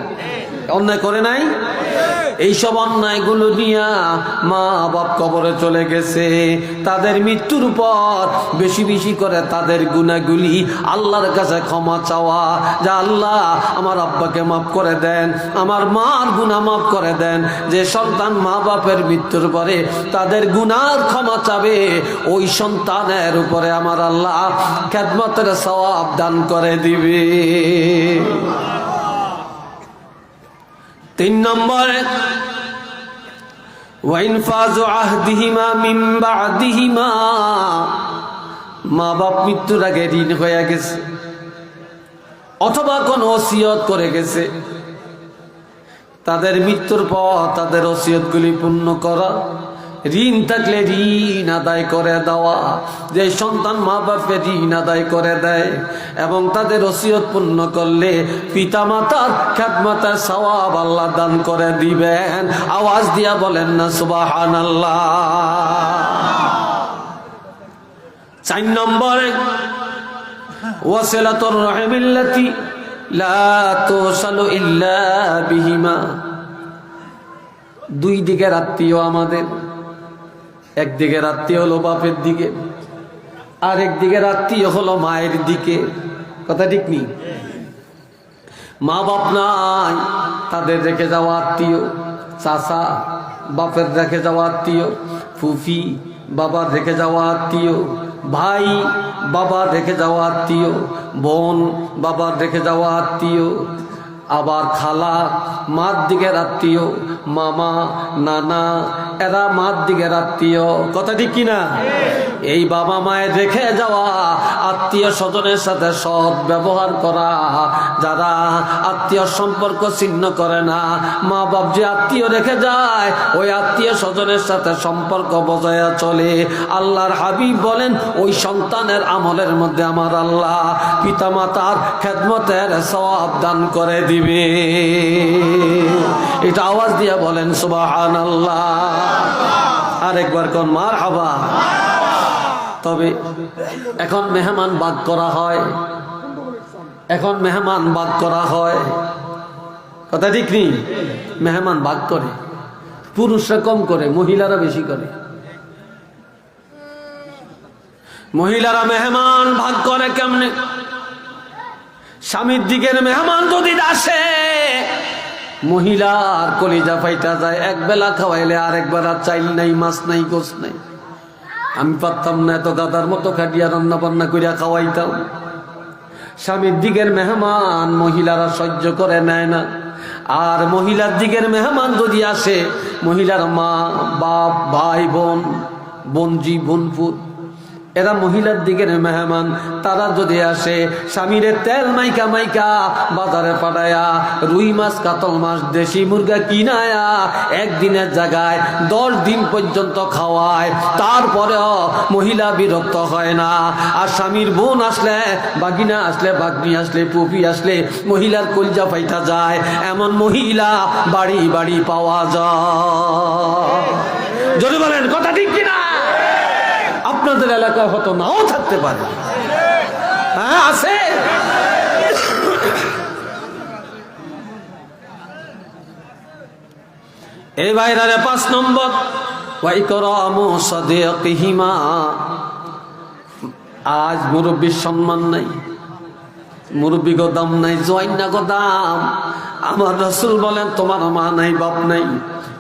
অন্যায় করে নাই? এইসব অন্যায়গুলো নিয়া মা বাপ কবরে চলে গেছে। তাদের মৃত্যুর পর বেশি বেশি করে তাদের গুনাহগুলি আল্লাহর কাছে ক্ষমা চাওয়া, যা আল্লাহ আমার আব্বাকে মাফ করে দেন, আমার মার গুনাহ মাফ করে দেন। যে সন্তান মা বাপের মৃত্যুর পরে তাদের গুনার ক্ষমা চাবে, ওই সন্তানের উপরে আমার আল্লাহ খেদমতের সওয়াব দান করে দিবে। 3 নম্বরে ওয়াইনফাজু আহদিহিমা মিন বাদিহিমা, মা বাপ মৃত্যুর আগে ঋণ হয়ে গেছে অথবা কোন ওসিয়ত করে গেছে, তাদের মৃত্যুর পর তাদের ওসিয়তগুলি পূর্ণ করা, ঋণ থাকলে ঋণ আদায় করে দেওয়া। যে সন্তান মা বাপের ঋণ আদায় করে দেয় এবং তাদের ওসিয়ত পূর্ণ করলে পিতা মাতার খেদমতের সওয়াব আল্লাহ দান করে দিবেন। আওয়াজ দিয়া বলেন না সুবহানাল্লাহ। 4 নম্বরে ওয়াসিলাতুর রাহিমিল্লাতি লা তুসালু ইল্লা বিহিমা, 2 দিকের আত্মীয় আমাদের, একদিকের আত্মীয় হলো বাপের দিকে, আর একদিকের আত্মীয় হলো মায়ের দিকে। কথা ঠিক নেই? মা বাপ নাই, তাদের রেখে যাওয়া আত্মীয়, চাচা বাপের রেখে যাওয়া আত্মীয়, ফুফি বাবার রেখে যাওয়া আত্মীয়, ভাই বাবার রেখে যাওয়া আত্মীয়, বোন বাবার রেখে যাওয়া আত্মীয়, আবার খালা মার দিকের আত্মীয়, মামা নানা এরা মার দিকের আত্মীয়। কথা ঠিক কিনা? এই বাবা মায়ের রেখে যাওয়া আত্মীয় স্বজনের সাথে সৎ ব্যবহার করা, যারা আত্মীয় সম্পর্ক ছিন্ন করে না, মা বাপ যে আত্মীয় রেখে যায় ওই আত্মীয় স্বজনের সাথে সম্পর্ক বজায় চলে। আল্লাহর হাবিব বলেন ওই সন্তানের আমলের মধ্যে আমার আল্লাহ পিতা মাতার খেদমতের সওয়াব দান করে দিবে। এটা আওয়াজ দিয়ে বলেন সুবহানাল্লাহ। আরেকবার কোন মারহাবা। তবে এখন মেহমান বাদ করা হয়, এখন মেহমান বাদ করা হয়। কথা ঠিক নেই? মেহমান বাদ করে, পুরুষরা কম করে, মহিলারা বেশি করে। মহিলারা মেহমান ভাগ করে কেমনে? স্বামীর দিকের মেহমান যদি আসে, মহিলার কলিজা ফাইটা যায়। এক বেলা খাওয়াইলে আরেক বেলা চাইল নাই, মাছ নাই, গোছ নাই। আমি পারতাম না, এত গাদার মতো খাটিয়া রান্না বান্না করিয়া খাওয়াইতাম। স্বামীর দিকের মেহমান মহিলারা সহ্য করে নেয় না। আর মহিলার দিকের মেহমান যদি আসে, মহিলার মা বাপ ভাই বোন বোনজি বোনপুর এরা মহিলার দিকের মেহমান, তারা যদি আসে স্বামীরে তেল মাইকা মাইকা বাজারে পাঠায়া রুই মাছ কাতল মাছ দেশি মুরগা কিনায়া একদিনের জায়গায় 10 দিন পর্যন্ত খাওয়ায়, তারপরেও মহিলা বিরক্ত হয় না। আর স্বামীর বোন আসলে, বাগিনা আসলে, বাগনি আসলে, পুপি আসলে মহিলার কলজা ফাইটা যায়। এমন মহিলা বাড়ি বাড়ি পাওয়া যায়। যদি বলেন কথা ঠিক কিনা? আপনাদের এলাকায় হয়তো নাও থাকতে পারে। হ্যাঁ আছে। এই ভাইরারে 5 নম্বর ওয়াইকরামু সাদিকিহিমা। আজ মুরব্বীর সম্মান নাই, মুরব্বী গো দাম নাই, জোয়াইনা গো দাম। আমার রাসূল বলেন তোমার মা নাই, বাপ নাই,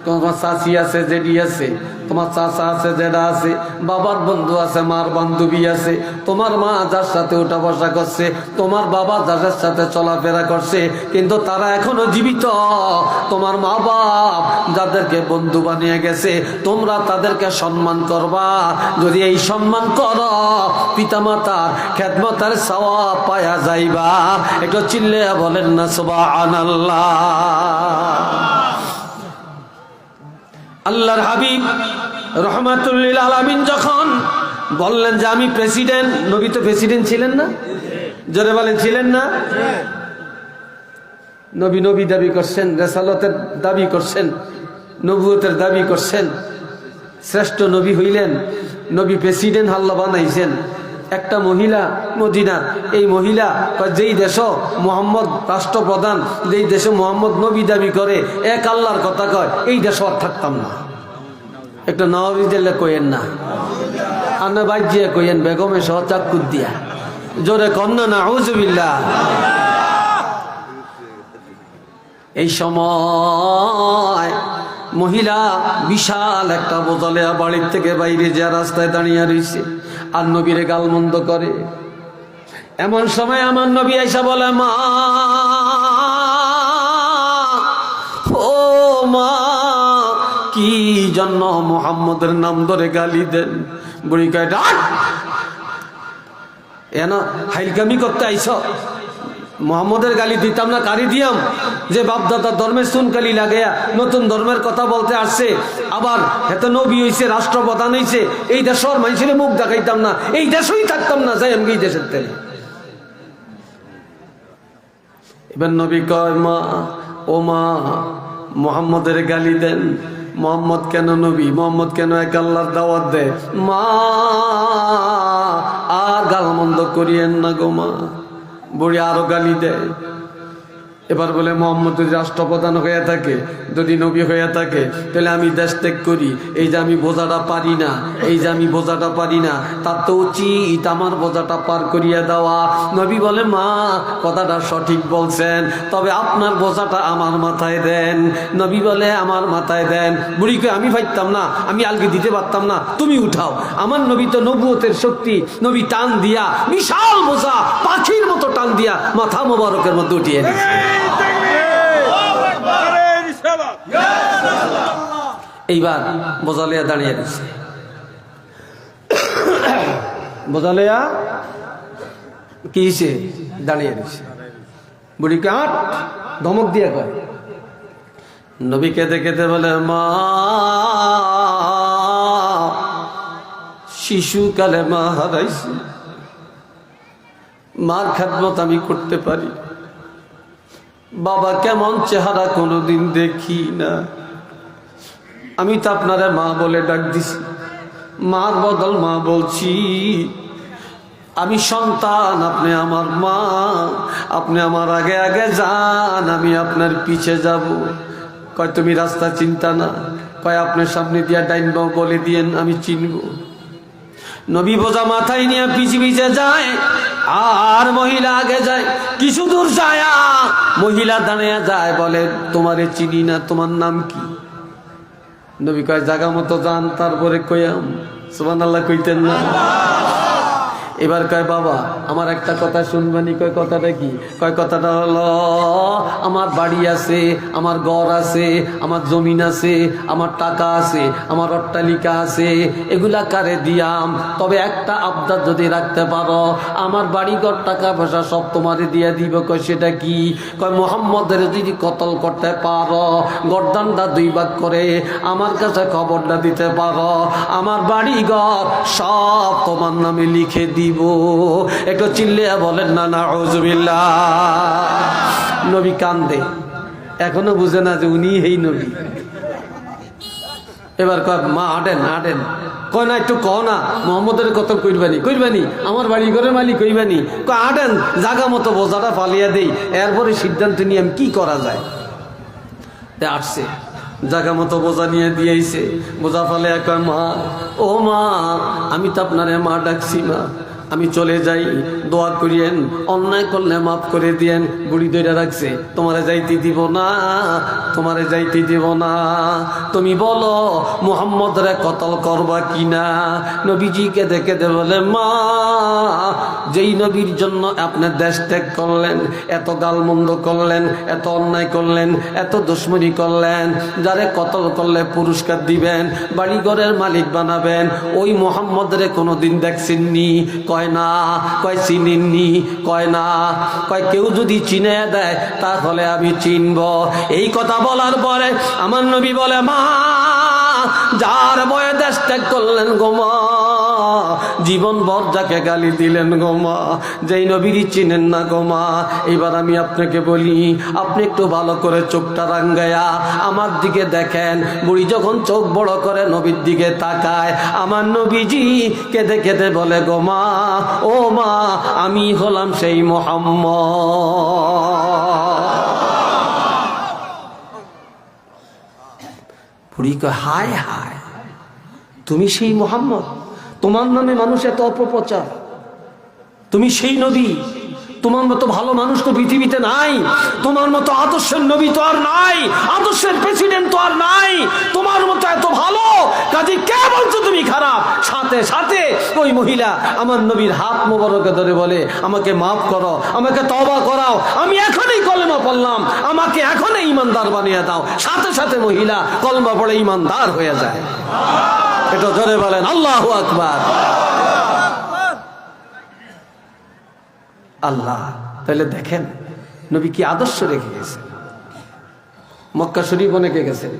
তোমার চাচি আছে, জেডি আছে, তোমার চাচা আছে, জেডা আছে, বাবার বন্ধু আছে, মার বান্ধবী আছে, তোমার মা যার সাথে উঠা বসা করছে, তোমার বাবা যাদের সাথে চলাফেরা করছে, কিন্তু তারা এখনো জীবিত। তোমার মা বাপ যাদেরকে বন্ধু বানিয়ে গেছে, তোমরা তাদেরকে সম্মান করবা। যদি এই সম্মান করো, পিতামাতার খেদমতের সওয়াব পায়া যাইবা। একটু চিল্লে বলেন না সুবহানাল্লাহ। আল্লাহর হাবিব রহমাতুল লিল আলামিন যখন বললেন যে আমি প্রেসিডেন্ট, নবী তো প্রেসিডেন্ট ছিলেন না? জোরে বলেন ছিলেন না? নবী নবী দাবি করছেন, রেসালতের দাবি করছেন, নবুয়তের দাবি করছেন, শ্রেষ্ঠ নবী হইলেন। নবী প্রেসিডেন্ট আল্লাহ বানাইছেন, একটা মহিলা মদিনার, এই মহিলা যেই দেশ মোহাম্মদ রাষ্ট্রপ্রধান, যেই দেশে মোহাম্মদ নবী দাবি করে, এক আল্লাহর কথা কয়, এই দেশে আর থাকতাম না। একটা নবী দিলে কইেন না, আনা বাজিয়া কইেন বেগমে সহ চাকুর দিয়া, জোরে কন্যা না আউযুবিল্লাহ। এই সময় মহিলা বিশাল একটা বোতলেয়া বাড়ির থেকে বাইরে যা রাস্তায় দাঁড়িয়ে রয়েছে আর নবীরে গালমন্দ করে। এমন সময় আমার নবী আইসা বলে, মা ও মা, কি জন্য মুহাম্মদের নাম ধরে গালি দেন? বুড়ি কয়, ডাক এনা হাইলকামি করতে আইস? মোহাম্মদের গালি দিতাম না, কারি দিয়াম? যে বাপদাদা ধর্মের সুনকালি লাগে নতুন ধর্মের কথা বলতে আসছে, আবার এত নবী হইছে, রাষ্ট্রপ্রধান হইছে, এই দেশের মানুষের মুখ দেখাইতাম না, এই দেশই থাকতাম না, যাই আমি এই দেশের তেলে। এবার নবী কয়, মা ও মা, মোহাম্মদের গালি দেন? মোহাম্মদ কেন নবী? মোহাম্মদ কেন এক আল্লাহর দাওয়াত দেয়? মা আর গালমন্দ করিয়েন না গো মা। বুড়ি আরো গালি দেয়। এবার বলে, মোহাম্মদ যদি রাষ্ট্রপ্রধান হয়ে থাকে, যদি নবী হয়ে থাকে, তাহলে আমি দেশ ত্যাগ করি। এই যে আমি বোঝাটা পারি না, এই যে আমি বোঝাটা পারি না, তার তো উচিত আমার বোঝাটা পার করিয়া দেওয়া। নবী বলে, মা কথাটা সঠিক বলছেন, তবে আপনার বোঝাটা আমার মাথায় দেন। নবী বলে, আমার মাথায় দেন। বুড়িকে আমি পাইতাম না, আমি আলগে দিতে পারতাম না, তুমি উঠাও। আমার নবী তো নবুয়তের শক্তি, নবী টান দিয়া বিশাল বোঝা পাখির মতো টান দিয়া মাথা মোবারকের মধ্যে উঠিয়ে দিয়েছে। এইবার বোঝালিয়া দাঁড়িয়ে দিচ্ছে, বোঝালিয়া কি হিসে দাঁড়িয়ে দিচ্ছে। বুড়িকে আট ধমক দিয়ে কয়। নবী কেঁদে কেঁদে বলে, মা শিশুকালে মা হারাইছি, মার খেদমত আমি করতে পারি, বাবা কেমন চেহারা কোনোদিন দেখি না, আমি তো আপনারা মা বলে ডাক দিছি, মার বদল মা বলছি। আমি সন্তান, আপনি আমার মা, আপনি আমার আগে আগে যান, আমি আপনার পিছে যাব। কয় তুমি রাস্তা চিন্তা না, কয় আপনার সামনে দিয়া ডাইন বাও বলে দিয়েন, আমি চিনব। নবী বোঝা মাথায় নিয়ে পিছে পিছে যায়, আর মহিলা আগে যায়। কিছু দূর যায় মহিলা দাঁড়িয়ে যায়, বলে, তোমারে চিনি না, তোমার নাম কি? নবী কয়, জাগা মতো যান, তারপরে কইয়াম। সুবহানাল্লাহ কইতেন না? এবার কয়, বাবা আমার একটা কথা শুনবানি। কয় কথাটা কি? কয় কথাটা হলো, আমার বাড়ি আছে, আমার ঘর আছে, আমার জমিন আছে, আমার টাকা আছে, আমার অট্টালিকা আছে, এগুলা কারে দিয়াম, তবে একটা আবদার যদি রাখতে পারো, আমার বাড়ি ঘর টাকা পয়সা সব তোমারে দিয়া দিব। কয় সেটা কি? কয় মুহাম্মদের যদি কতল করতে পারো, গর্দানটা 2 ভাগ করে আমার কাছে খবরটা দিতে পারো, আমার বাড়ি ঘর সব তোমার নামে লিখে দিব। একটু চিল্লিয়া বলেন না নাউযুবিল্লাহ। নবী কান্দে, এখনো বুঝে না যে উনি এই নবী। এবার কয়, মা হাঁটেন হাঁটেন। কয় না, একটু কও না, মোহাম্মদের কত কইরবানি কইরবানি, আমার বাড়ি ঘরের মালিক কইবানি। কয় হাঁটেন, জাগা মতো বোঝাটা ফালিয়া দেই, এরপরে সিদ্ধান্ত নিয়ে কি করা যায়। আসছে, জাগা মতো বোঝা নিয়ে দিয়েছে, বোঝা ফালে। কয়, মা ও মা, আমি তো আপনারে মা ডাকছি, মা আমি চলে যাই, দোয়া করিয়েন, অন্যায় করলে মাফ করে দিয়েন। বুড়ি ধরে রাখছে, তোমারে যাইতে দিব না, তোমারে যাইতে দিব না, তুমি বলো মুহাম্মদরে কতল করবা কিনা। নবীজিকে দেখে দে বলে, মা যেই নবীর জন্য আপনি দেশ ত্যাগ করলেন, এত গালমন্দ করলেন, এত অন্যায় করলেন, এত দুশ্মনী করলেন, যারে কতল করলে পুরস্কার দিবেন, বাড়ি ঘরের মালিক বানাবেন, ওই মুহাম্মদরে কোনোদিন দেখছেননি? কয় না। কয় চিনেননি? কয় না। কয় কেউ যদি চিনে দেয় তাহলে আমি চিনব। এই কথা বলার পরে আমার নবী বলে, মা যার বয়ে দেশ ত্যাগ করলেন গো মা, জীবনভর যাকে গালি দিলেন গো মা, যেই নবীরই চিনেন না গো মা, এবার আমি আপনাকে বলি, আপনি একটু ভালো করে চোখটা রাঙ্গায়া আমার দিকে দেখেন। বুড়ি যখন চোখ বড় করে নবীর দিকে তাকায়, আমার নবীজি কেঁদে কেঁদে বলে গো মা, ও মা, আমি হলাম সেই মুহাম্মদ। বুড়ি কয়, হায় হায়, তুমি সেই মুহাম্মদ? তোমার নামে মানুষ এত অপপ্রচার, তুমি সেই নবী? তোমার মতো ভালো মানুষ তো পৃথিবীতে নাই, তোমার মতো আদর্শের নবী তো আর নাই, আদর্শের প্রেসিডেন্ট তো আর নাই, তোমার মতো এত ভালো কাজে কে বলছো তুমি খারাপ? সাথে সাথে ওই মহিলা আমার নবীর হাত মোবারকে ধরে বলে, আমাকে মাফ করো, আমাকে তওবা করাও, আমি এখনই কলেমা পড়লাম, আমাকে এখনই ইমানদার বানিয়ে দাও। সাথে সাথে মহিলা কলেমা পড়ে ইমানদার হয়ে যায়। এটা জোরে বলেন আল্লাহু আকবার। আল্লাহ, তাহলে দেখেন নবী কি আদর্শ রেখে গেছেন। মক্কা শরীফ অনেকে গেছেন,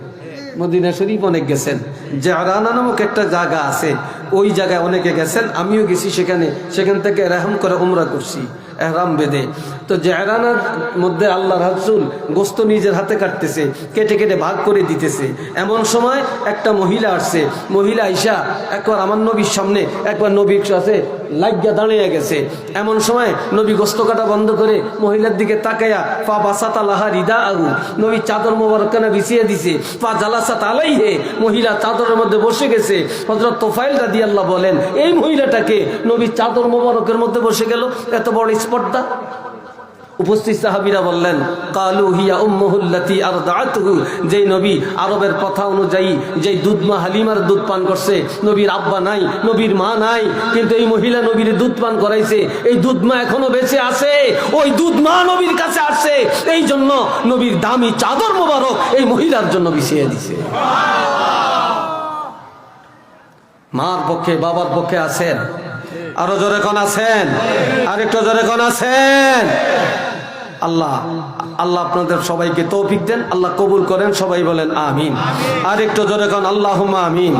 মদিনা শরীফ অনেক গেছেন, জারানা নামক একটা জায়গা আছে, ওই জায়গায় অনেকে গেছেন, আমিও গেছি সেখানে। সেখান থেকে এরহাম করে উমরা করছি, এহরাম বেঁধে। তো জারানার মধ্যে আল্লাহ রাসূল গোস্ত নিজের হাতে কাটতেছে, কেটে কেটে ভাগ করে দিতেছে। এমন সময় একটা মহিলা আসছে, মহিলা আইসা একবার আমার নবীর সামনে, একবার নবীর কাছে লাগিয়া দাঁড়িয়ে গেছে। এমন সময় নবী গোস্ত কাটা বন্ধ করে মহিলার দিকে তাকায়া পা বাসাতা লাহা রিদা আহু, নবী চাদর মোবারকানা বিছিয়ে দিছে, পা জালাসাত আলাইহে, মহিলা চাদরের মধ্যে বসে গেছে। হযরত তোফাইল রাদিয়াল্লাহু বলেন, এই মহিলাটাকে নবী চাদর মোবারকের মধ্যে বসে গেল, এত বড় স্পর্ধা। উপস্থিত সাহাবীরা বললেন, কালু হিয়া উম্মুহুল্লাতি আরদাআতুহু, যেই নবী আরবের কথা অনুযায়ী যেই দুধ মা হালিমার দুধ পান করছে, নবীর আব্বা নাই, নবীর মা নাই, কিন্তু এই মহিলা নবীর দুধ পান করাইছে, এই দুধ মা এখনো বেঁচে আছে, ওই দুধ মা নবীর কাছে আসছে, এই জন্য নবীর দামি চাদর মোবারক এই মহিলার জন্য বিছিয়ে দিছে। মার পক্ষে বাবার পক্ষে আছেন? আরো জোরে কোন আছেন? আরেকটু জোরে কোন আছেন? আল্লাহ আল্লাহ আপনাদের সবাইকে তৌফিক দেন, আল্লাহ কবুল করেন, সবাই বলেন আমিন। আরেকটু জোরে কোন আল্লাহুম্মা আমিন,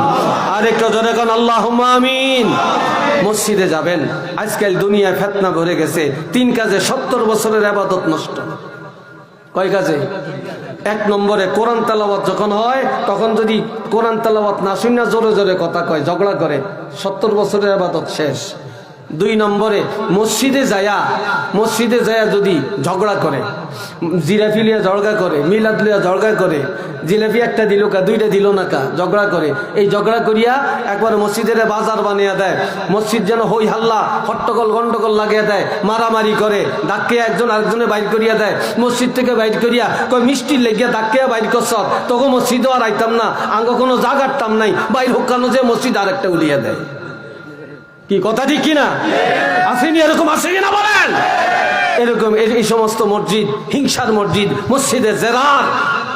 আরেকটু জোরে কোন আল্লাহুম্মা আমিন। মসজিদে যাবেন, আজকাল দুনিয়ায় ফিতনা ভরে গেছে, 3 কাজে 70 বছরের ইবাদত নষ্ট। কয় কাজে? 1 নম্বরে কোরআন তেলাওয়াত যখন হয়, তখন যদি কোরআন তেলাওয়াত না শুনে জোরে জোরে কথা কয়, ঝগড়া করে, 70 বছরের ইবাদত শেষ। 2 নম্বরে মসজিদে যায়া যদি ঝগড়া করে, জিলাপি লিয়া ঝগড়া করে, মিলাদ লিয়া ঝগড়া করে, জিলাপি একটা দিল কা, 2টা দিল না কা, ঝগড়া করে, এই ঝগড়া করিয়া একবার মসজিদের বাজার বানিয়ে দেয়, মসজিদ যেন হই হাল্লা হট্টগোল গন্ডগোল লাগিয়ে দেয়, মারামারি করে, ধাক্কে একজন আরেকজনে বাইর করিয়া দেয়, মসজিদ থেকে বাইর করিয়া কই মিষ্টি লেগিয়া ধাক্কে বাইর করছ, তখন মসজিদও আর আইতাম না, আঙ্গ কোনো জাগারতাম নাই, বাইর হোকানো যে মসজিদ আরেকটা উলিয়া দেয়। কি কথা ঠিক কিনা? আসেনি এরকম? আসে কিনা বলেন? এরকম এই সমস্ত মসজিদ হিংসার মসজিদ, মসজিদে জেরার,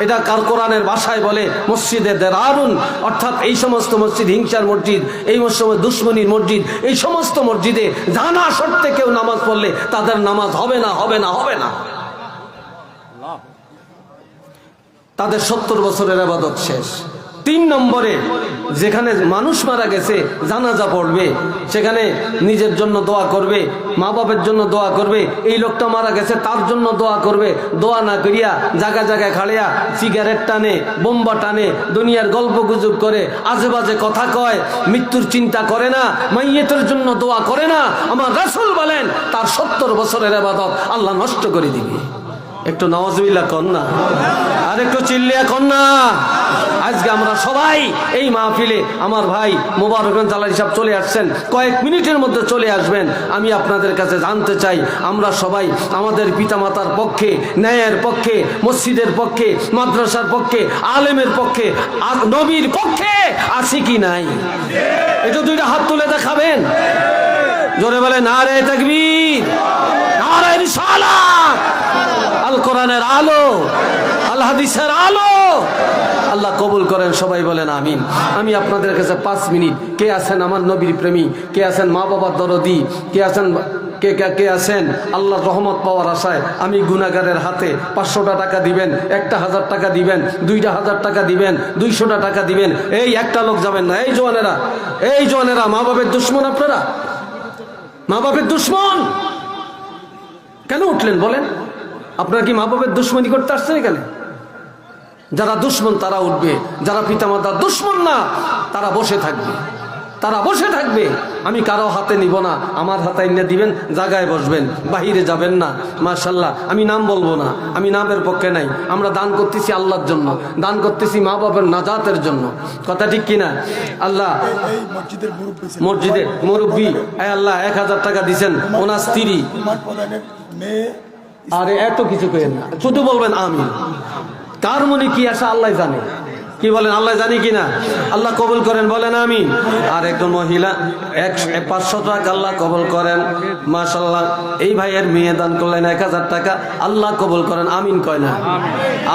এটা কার কোরআনের ভাষায় বলে মসজিদে দেরারুন, অর্থাৎ এই সমস্ত মসজিদ হিংসার মসজিদ, এই সময় দুশ্মনীর মসজিদ, এই সমস্ত মসজিদে জানা সত্ত্বে কেউ নামাজ পড়লে তাদের নামাজ হবে না, হবে না, হবে না, তাদের 70 বছরের ইবাদত শেষ। 3 নম্বরে যেখানে মানুষ মারা গেছে, জানাজা পড়বে, সেখানে নিজের জন্য দোয়া করবে, মা বাবার জন্য দোয়া করবে, এই লোকটা মারা গেছে তার জন্য দোয়া করবে, দোয়া না করিয়া জায়গায় জায়গায় খাড়িয়া সিগারেট টানে, বোম্বা টানে, দুনিয়ার গল্প গুজব করে, আজে বাজে কথা কয়, মৃত্যুর চিন্তা করে না, মাইয়েতের জন্য দোয়া করে না, আমার রাসূল বলেন তার 70 বছরের ইবাদত আল্লাহ নষ্ট করে দিবে। একটু নাউজুবিল্লাহ কর না, আর একটু চিল্লিয়া কর না। আজকে আমরা সবাই এই মাহফিলে, আমার ভাই মোবারক জালালি সাহেব চলে আসছেন, কয়েক মিনিটের মধ্যে চলে আসবেন। আমি আপনাদের কাছে জানতে চাই, আমরা সবাই আমাদের পিতামাতার পক্ষে, ন্যায়ের পক্ষে, মসজিদের পক্ষে, মাদ্রাসার পক্ষে, আলেমের পক্ষে, নবীর পক্ষে আছি কি নাই? একটু 2টা হাত তুলে দেখাবেন, জোরে বলে নারে তাকবীর, নারে রিসালাত, আল কোরআনের আলো, আল হাদিসের আলো। আল্লাহ কবুল করেন, সবাই বলেন আমিন। আমি আপনাদের কাছে 5 মিনিট, কে আছেন আমার নবীর প্রেমী, কে আছেন মা বাবার দরদি, কে কে আছেন আল্লাহর রহমত পাওয়ার আশায় আমি গুনাহগারের হাতে 500টা টাকা দিবেন, 1000 টাকা দিবেন, 2000 টাকা দিবেন, 200টা টাকা দিবেন, এই একটা লোক যাবেন না। এই জওয়ানেরা মা বাপের দুশ্মন, আপনারা মা বাপের দুশ্মন কেন উঠলেন বলেন? আপনারা কি মা বাপের দুশ্মনী করতে আসছেন এখানে? যারা দুশ্মন তারা উঠবে, যারা পিতামাতার দুশ্মন না তারা বসে থাকবে। আমি কারো হাতে নিব না, আমার হাতে এনে দিবেন, জায়গায় বসবেন, বাহিরে যাবেন না। মাশাআল্লাহ, আমি নাম বলবো না, আমি নামের পক্ষে নাই। আমরা দান করতেছি আল্লাহর জন্য, দান করতেছি মা বাবার নাজাতের জন্য। কথা ঠিক কিনা? আল্লাহ মসজিদের মুরব্বী আল্লাহ 1000 টাকা দিছেন, ওনার স্ত্রী। আরে এত কিছু করেন না, শুধু বলবেন আমিন। কার মনে কি আসা আল্লাহ জানে। কি বলেন? আল্লাহ জানি কিনা? আল্লাহ কবুল করেন, বলেন আমিন। আর একজন মহিলা 500 টাকা আল্লাহ কবুল করেন। মাশাআল্লাহ, এই ভাইয়ের মেয়ে দান করলেন 1000 টাকা, আল্লাহ কবুল করেন, আমিন কয় না?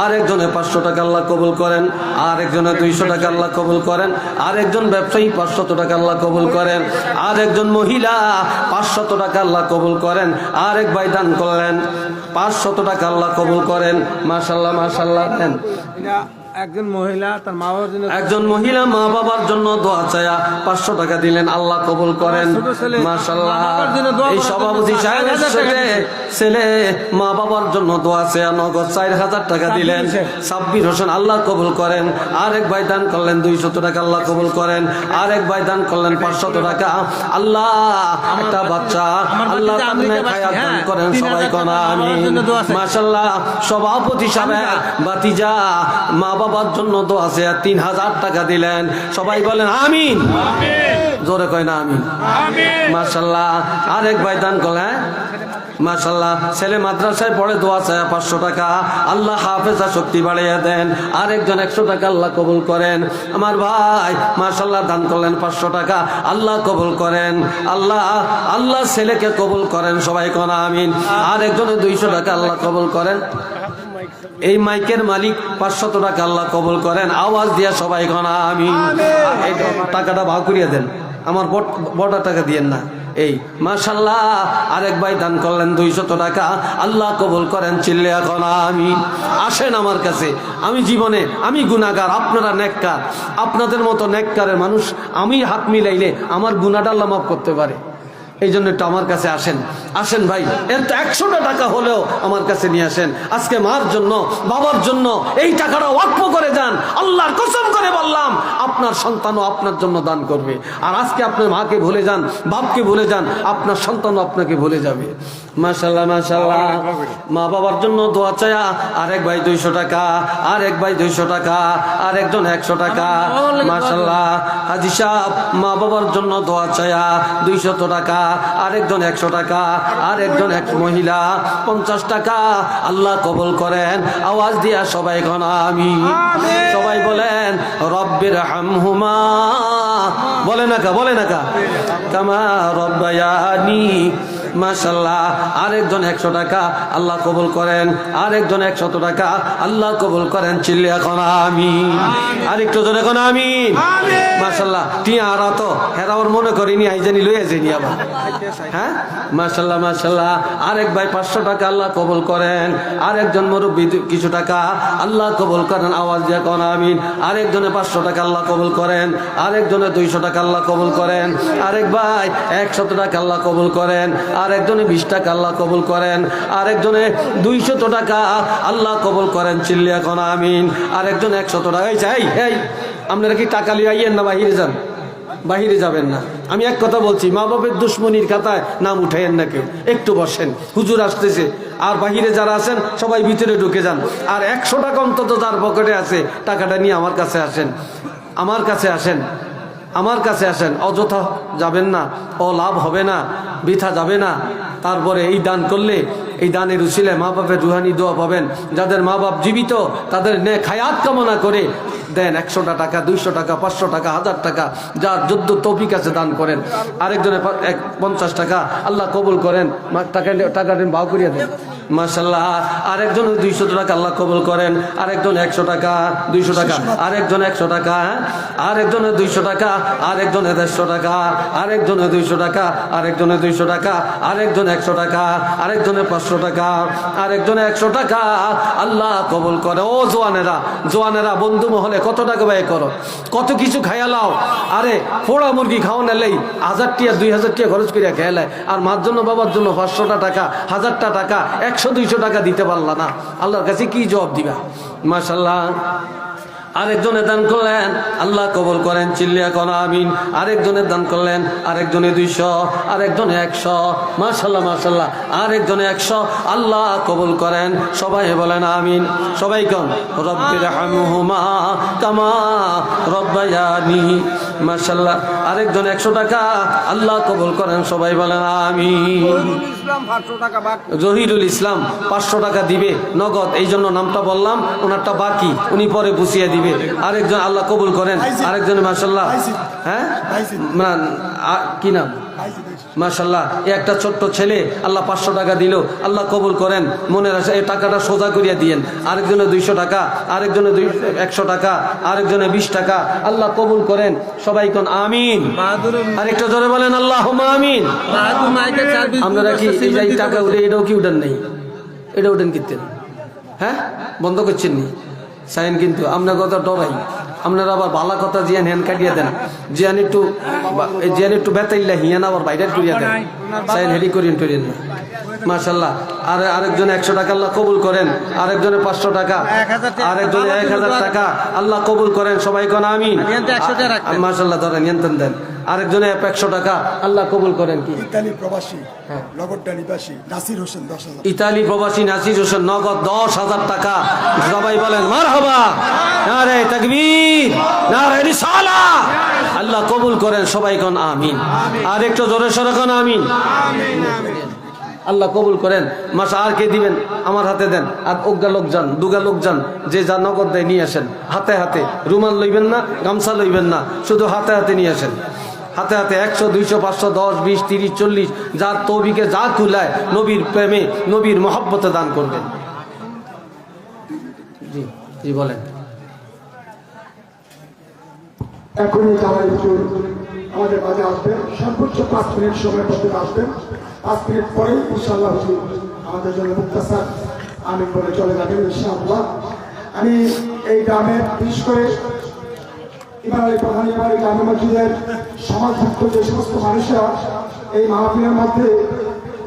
আর একজনে 500 টাকা আল্লাহ কবুল করেন, আর একজনে 200 টাকা আল্লাহ কবুল করেন, আর একজন ব্যবসায়ী 500 টাকা আল্লাহ কবুল করেন, আর একজন মহিলা 500 টাকা আল্লাহ কবুল করেন, আর এক ভাই দান করলেন 500 টাকা আল্লাহ কবুল করেন। মাশাআল্লাহ মাশাআল্লাহ। দেন। একজন মহিলা তার মা বাবার জন্য, একজন মহিলা মা বাবার জন্য দোয়া চায়া 500 টাকা দিলেন, আল্লাহ কবুল করেন। মাশাআল্লাহ। এই সভাপতি সাহেবের ছেলে মা বাবার জন্য দোয়া চায়া নগদ 4000 টাকা দিলেন, সাব্বির হোসেন, আল্লাহ কবুল করেন। আরেক ভাই দান করলেন 200 টাকা, আল্লাহ কবুল করেন। আরেক ভাই দান করলেন 500 টাকা। আল্লাহ একটা বাচ্চা আল্লাহ তাকে খায়াত দান করেন, সবাই কোন আমিন। মাশাআল্লাহ, সভাপতি সাহেব বাতিজা মা বাবার জন্য দোয়া আছে 3000 টাকা দিলেন, সবাই বলেন আমিন। জোরে কয় না আমিন? মাশাআল্লাহ। আরেক ভাই দান করলেন, মাশাআল্লাহ, ছেলে মাদ্রাসায় পড়ে, দোয়া চায় 500 টাকা, আল্লাহ হাফেজা শক্তি বাড়িয়ে দেন। আরেকজন 100 টাকা, আল্লাহ কবুল করেন। আমার ভাই মাশাআল্লাহ দান করলেন 500 টাকা, আল্লাহ কবুল করেন। আল্লাহ ছেলেকে কবুল করেন, সবাই কোন আমিন। আরেকজনে 200 টাকা, আল্লাহ কবুল করেন। এই মাইকের মালিক 500 টাকা, আল্লাহ কবুল করেন। আওয়াজ দিয়া সবাই কোন আমিন। এই টাকাটা ভাগ করিয়ে দেন, আমার বড় টাকা দিয়েন না। এই মাশাআল্লাহ, আরেক ভাই দান করলেন 200 টাকা, আল্লাহ কবুল করেন। চিল্লে এখন আমিন। আসেন আমার কাছে, আমি জীবনে আমি গুনাহগার, আপনারা নেককার। আপনাদের মতো নেককারের মানুষ আমি হাত মিলাইলে আমার গুনাহটা আল্লাহ মাফ করতে পারে। এই জন্য একটু আমার কাছে আসেন ভাই, এর তো 100টা টাকা হলেও আমার কাছে নিয়ে আসেন। আজকে মার জন্য বাবার জন্য এই টাকাটা ওয়াকফ করে যান। আল্লাহর কসম করে বললাম, আপনার সন্তানও আপনার জন্য দান করবে। আর আজকে আপনার মাকে ভুলে যান, বাপকে ভুলে যান, আপনার সন্তানও আপনাকে ভুলে যাবে। মাশাআল্লাহ মাশাআল্লাহ। মা বাবার জন্য দোয়া চায়া আরেক ভাই 200 টাকা, আরেক ভাই 200 টাকা, আরেকজন 100 টাকা। মাশাআল্লাহ। হাজী সাহেব মা বাবার জন্য দোয়া চায়া 200 টাকা, আরেকজন 100 টাকা, আরেকজন এক মহিলা 50 টাকা, আল্লাহ কবুল করেন। আওয়াজ দিয়া সবাই কোন আমিন। সবাই বলেন রব্বির হামহুমা, বলে না কা কামা রব্বায়ানি। মাশাআল্লাহ। আরেকজন 100 টাকা, আল্লাহ কবুল করেন। আরেকজন 100 টাকা, আল্লাহ কবুল করেন। চিল্লি এখন আমিন। আরেকটু জন এখন আমিন। মাশাআল্লাহ। টিয়ারা তো হেরাওর মনে করিনি, আইজানি লইয়া যাইনি আবার। হ্যাঁ মাশাআল্লাহ মাশাআল্লাহ। আরেক ভাই 500 টাকা, আল্লাহ কবুল করেন। আরেকজন মুরব্বী কিছু টাকা, আল্লাহ কবুল করেন। আওয়াজ দিয়ে কোন আমিন। আরেকজনে 500 টাকা, আল্লাহ কবুল করেন। আরেকজনে 200 টাকা, আল্লাহ কবুল করেন। আরেক ভাই 100 টাকা, আল্লাহ কবুল করেন। আরেকজনে 20 টাকা, আল্লাহ কবুল করেন। আরেকজনে 200 টাকা, আল্লাহ কবুল করেন। চিল্লি এখন আমিন। আরেকজন 100 টাকা। এই আপনারা কি টাকা লিয়ে আইয়েন না বাহিরে যান? বাহিরে যাবেন না। আমি এক কথা বলছি, মা বাপের দুশ্মনির খাতায় নাম উঠাইয়েন না কেউ। একটু বসেন, হুজুর আসতেছে। আর বাহিরে যারা আছেন সবাই ভিতরে ঢুকে যান। আর 100 টাকা অন্তত যার পকেটে আছে টাকাটা নিয়ে আমার কাছে আসেন, আমার কাছে আসেন। অযথা যাবেন না, লাভ হবে না, বৃথা যাবে না। তারপরে এই দান করলে, এই দানের উসিলায় মা বাপের রুহানি দোয়া পাবেন। যাদের মা বাপ জীবিত তাদের নেক হায়াত কামনা করে দেন। 100 টাকা, 200 টাকা, 500 টাকা, 1000 টাকা, যার যদ্দ তৌফিক আছে দান করেন। আরেকজনে 50 টাকা, আল্লাহ কবুল করেন। টাকা ভাও করিয়া দেন। মাশাআল্লাহ। আরেকজন 200 টাকা আল্লাহ কবুল করেন, আরেকজন 100 টাকা, 200 টাকা, আরেকজন 100 টাকা, আরেকজনের 200 টাকা, আরেকজনের 150 টাকা, আরেকজনের 200 টাকা, আরেকজনের 200 টাকা, আরেকজন 100 টাকা, আরেকজনের 500 টাকা, আরেকজনের 100 টাকা আল্লাহ কবুল করে। ও জোয়ানেরা, জোয়ানেরা বন্ধু মহলে কত টাকা ব্যয় করো, কত কিছু খায়ালাও। আরে পোড়া মুরগি খাওয়া নেলেই 1000 টিয়া 2000 টিয়া খরচ করিয়া খেয়ালায়, আর মার জন্য বাবার জন্য 500টা টাকা, 1000টা টাকা, 100-200 টাকা দিতে পারলা না, আল্লাহর কাছে কি জবাব দিবা? মাশাআল্লাহ। আরেকজনে দান করলেন, আল্লাহ কবুল করেন, চিল্লিয়া কোন আমিন। আরেকজনের দান করলেন, আরেকজনে 200, আরেকজনে 100, মাশাআল্লাহ মাশাআল্লাহ। আরেকজনে 100, আল্লাহ কবুল করেন, সবাই বলেন আমিন। সবাই কোন রব্বির হামহুমা কামা রব্বায়ানি, মাশাআল্লাহ। আরেকজন 100 টাকা, আল্লাহ কবুল করেন, সবাই বলেন আমিন। ইসলাম 500 টাকা বাকি। জহিরুল ইসলাম 500 টাকা দিবে নগদ, এই জন্য নামটা বললাম, ওনারটা বাকি, উনি পরে বুঝিয়ে দিবে। আরেকজন আল্লাহ কবুল করেন, আরেকজন মাশাআল্লাহ, হ্যাঁ কি নাম, মাশাআল্লাহ। একটা ছোট্ট ছেলে আল্লাহ 500 টাকা দিল, আল্লাহ কবুল করেন, মনের আশা এই টাকাটা সোজা করিয়া দিয়েন। আরেকজনে 200 টাকা, আরেকজনে 100 টাকা, আরেকজনে 20 টাকা, আল্লাহ কবুল করেন, সবাই কোন আমিন। আরেকটা জোরে বলেন আল্লাহুম্মা আমিন। আপনারা কি এই টাকা উঠে এটাও কি উঠেন নেই, এটা উঠেন কিনতেন, হ্যাঁ বন্ধ করছেন নি সাইন, কিন্তু আপনার কথা ডরাই, আপনারা আবার ভালো কথা জিয়ান হ্যান কাটিয়ে দেন, জিয়ান একটু বেতাইল্লা হিয়ান আবার বাইরে করিয়া দেন, সাইন হেডি করিয়েন করিয়েন না, মাশাআল্লাহ। আর আরেকজনে 100 টাকা আল্লাহ কবুল করেন, আরেকজনে 500 টাকা, আরেকজনে 1000 টাকা, আল্লাহ কবুল করেন, সবাই কোন আমিন। মাশাআল্লাহ, ধরেন নিয়ন্ত্রণ দেন। আরেকজনে 100 টাকা, আল্লাহ কবুল করেন। কি ইতালি প্রবাসী লগড্ডা নিবাসী নাসির হোসেন 10,000, ইতালি প্রবাসী নাসির হোসেন নগদ 10,000 টাকা, সবাই বলেন মারহাবা, নারে তাকবীর, নারে রিসালাহ, আল্লাহ কবুল করেন, সবাই কোন আমিন। আর একটু জোরে সরে কোন আমিন। আল্লাহ কবুল করেন। মাসা আর কে দিবেন, আমার হাতে দেন, আর ওগা লোক যান, দুগা লোক যান, যে যা নগদ দেয় নিয়ে আসেন, হাতে হাতে, রুমাল লইবেন না, গামছা লইবেন না, শুধু হাতে হাতে নিয়ে আসেন, হাতে হাতে। 100, 200, 500, 10, 20, 30, 40, যার তৌফিকে যা খুলায় নবীর প্রেমে, নবীর মহব্বতে দান করবেন। জি জি বলেন। এখনই যারা একটু আমাদের মাঝে আসবেন, সর্বোচ্চ 5 মিনিট সময়ের মধ্যে আসবেন। 5 মিনিট পরে ইনশাআল্লাহ হুজুর আমাদের জন্য মুক্তাসার আমিন বলে চলে যাবেন ইনশাআল্লাহ। আমি এই গ্রামের বিশেষ করে ইমাম আলী প্রধান এবার এই জামে মসজিদের সমাজভুক্ত যে সমস্ত মানুষরা এই মাহফিলের মধ্যে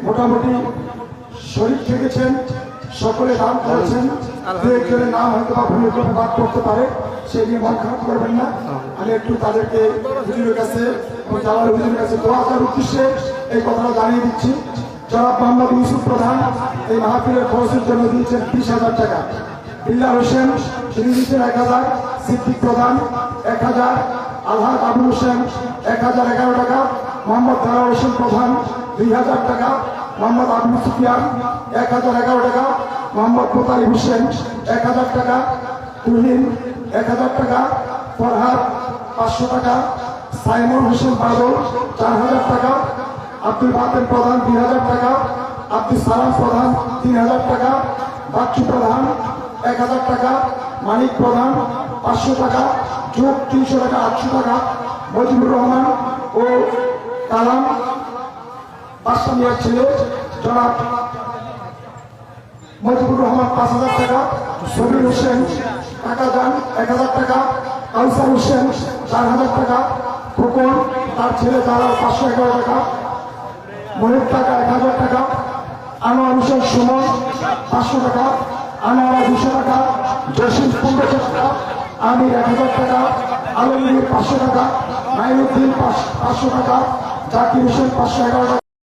মোটামুটি শরীর থেকেছেন, সকলে দান করেছেন। দু একজনের নাম হয়তো বা ভুলে করে বাদ করতে পারে, সেই নিয়ে মন খারাপ করবেন না। আমি একটু তাদেরকে হুজুরের কাছে এবং জালাল হুজুরের কাছে দোয়া করার উদ্দেশ্যে এই কথাটা জানিয়ে দিচ্ছি। জনাব মোহাম্মদ ইউসুফ প্রধান এই মাহফিলের খরচের জন্য দিয়েছেন 20,000 টাকা। বিল্লাহ হোসেন তিনি দিচ্ছেন 1000, সিদ্দিক প্রধান 1000, আলহাজ আবুল হোসেন 1011 টাকা, মোহাম্মদ দারা হোসেন প্রধান 2000 টাকা, মোহাম্মদ আবুল সুফিয়ান 1011 টাকা, মোহাম্মদ মোতালিব হোসেন 1000 টাকা, তুহিন 1000 টাকা, ফরহাদ 500 টাকা, সাইমন হোসেন বাদল 4000 টাকা, আব্দুল বাতেন প্রধান 2000 টাকা, আব্দুল সালাম প্রধান 3000 টাকা, বাচ্চু প্রধান 1000 টাকা, মানিক প্রধান 500 টাকা, যোগ 300 টাকা 800 টাকা, মজিবুর রহমান ও কালাম বাদশা মিয়ার ছেলে জনাব মজিবুর রহমান 5000 টাকা, সবির হোসেন টাকা দান 1000 টাকা, কাউসার হোসেন 4000 টাকা, খোকন তার ছেলে তারা 511 টাকা, মহিব টাকা 1000 টাকা, আনোয়ার হোসেন সুমন 500 টাকা, আনোয়ারা 200 টাকা, জসিম 1500 টাকা, আমির 1000 টাকা, আলমগীর 500 টাকা, মাইনুদ্দিন 500 টাকা, জাকির হোসেন 511 টাকা।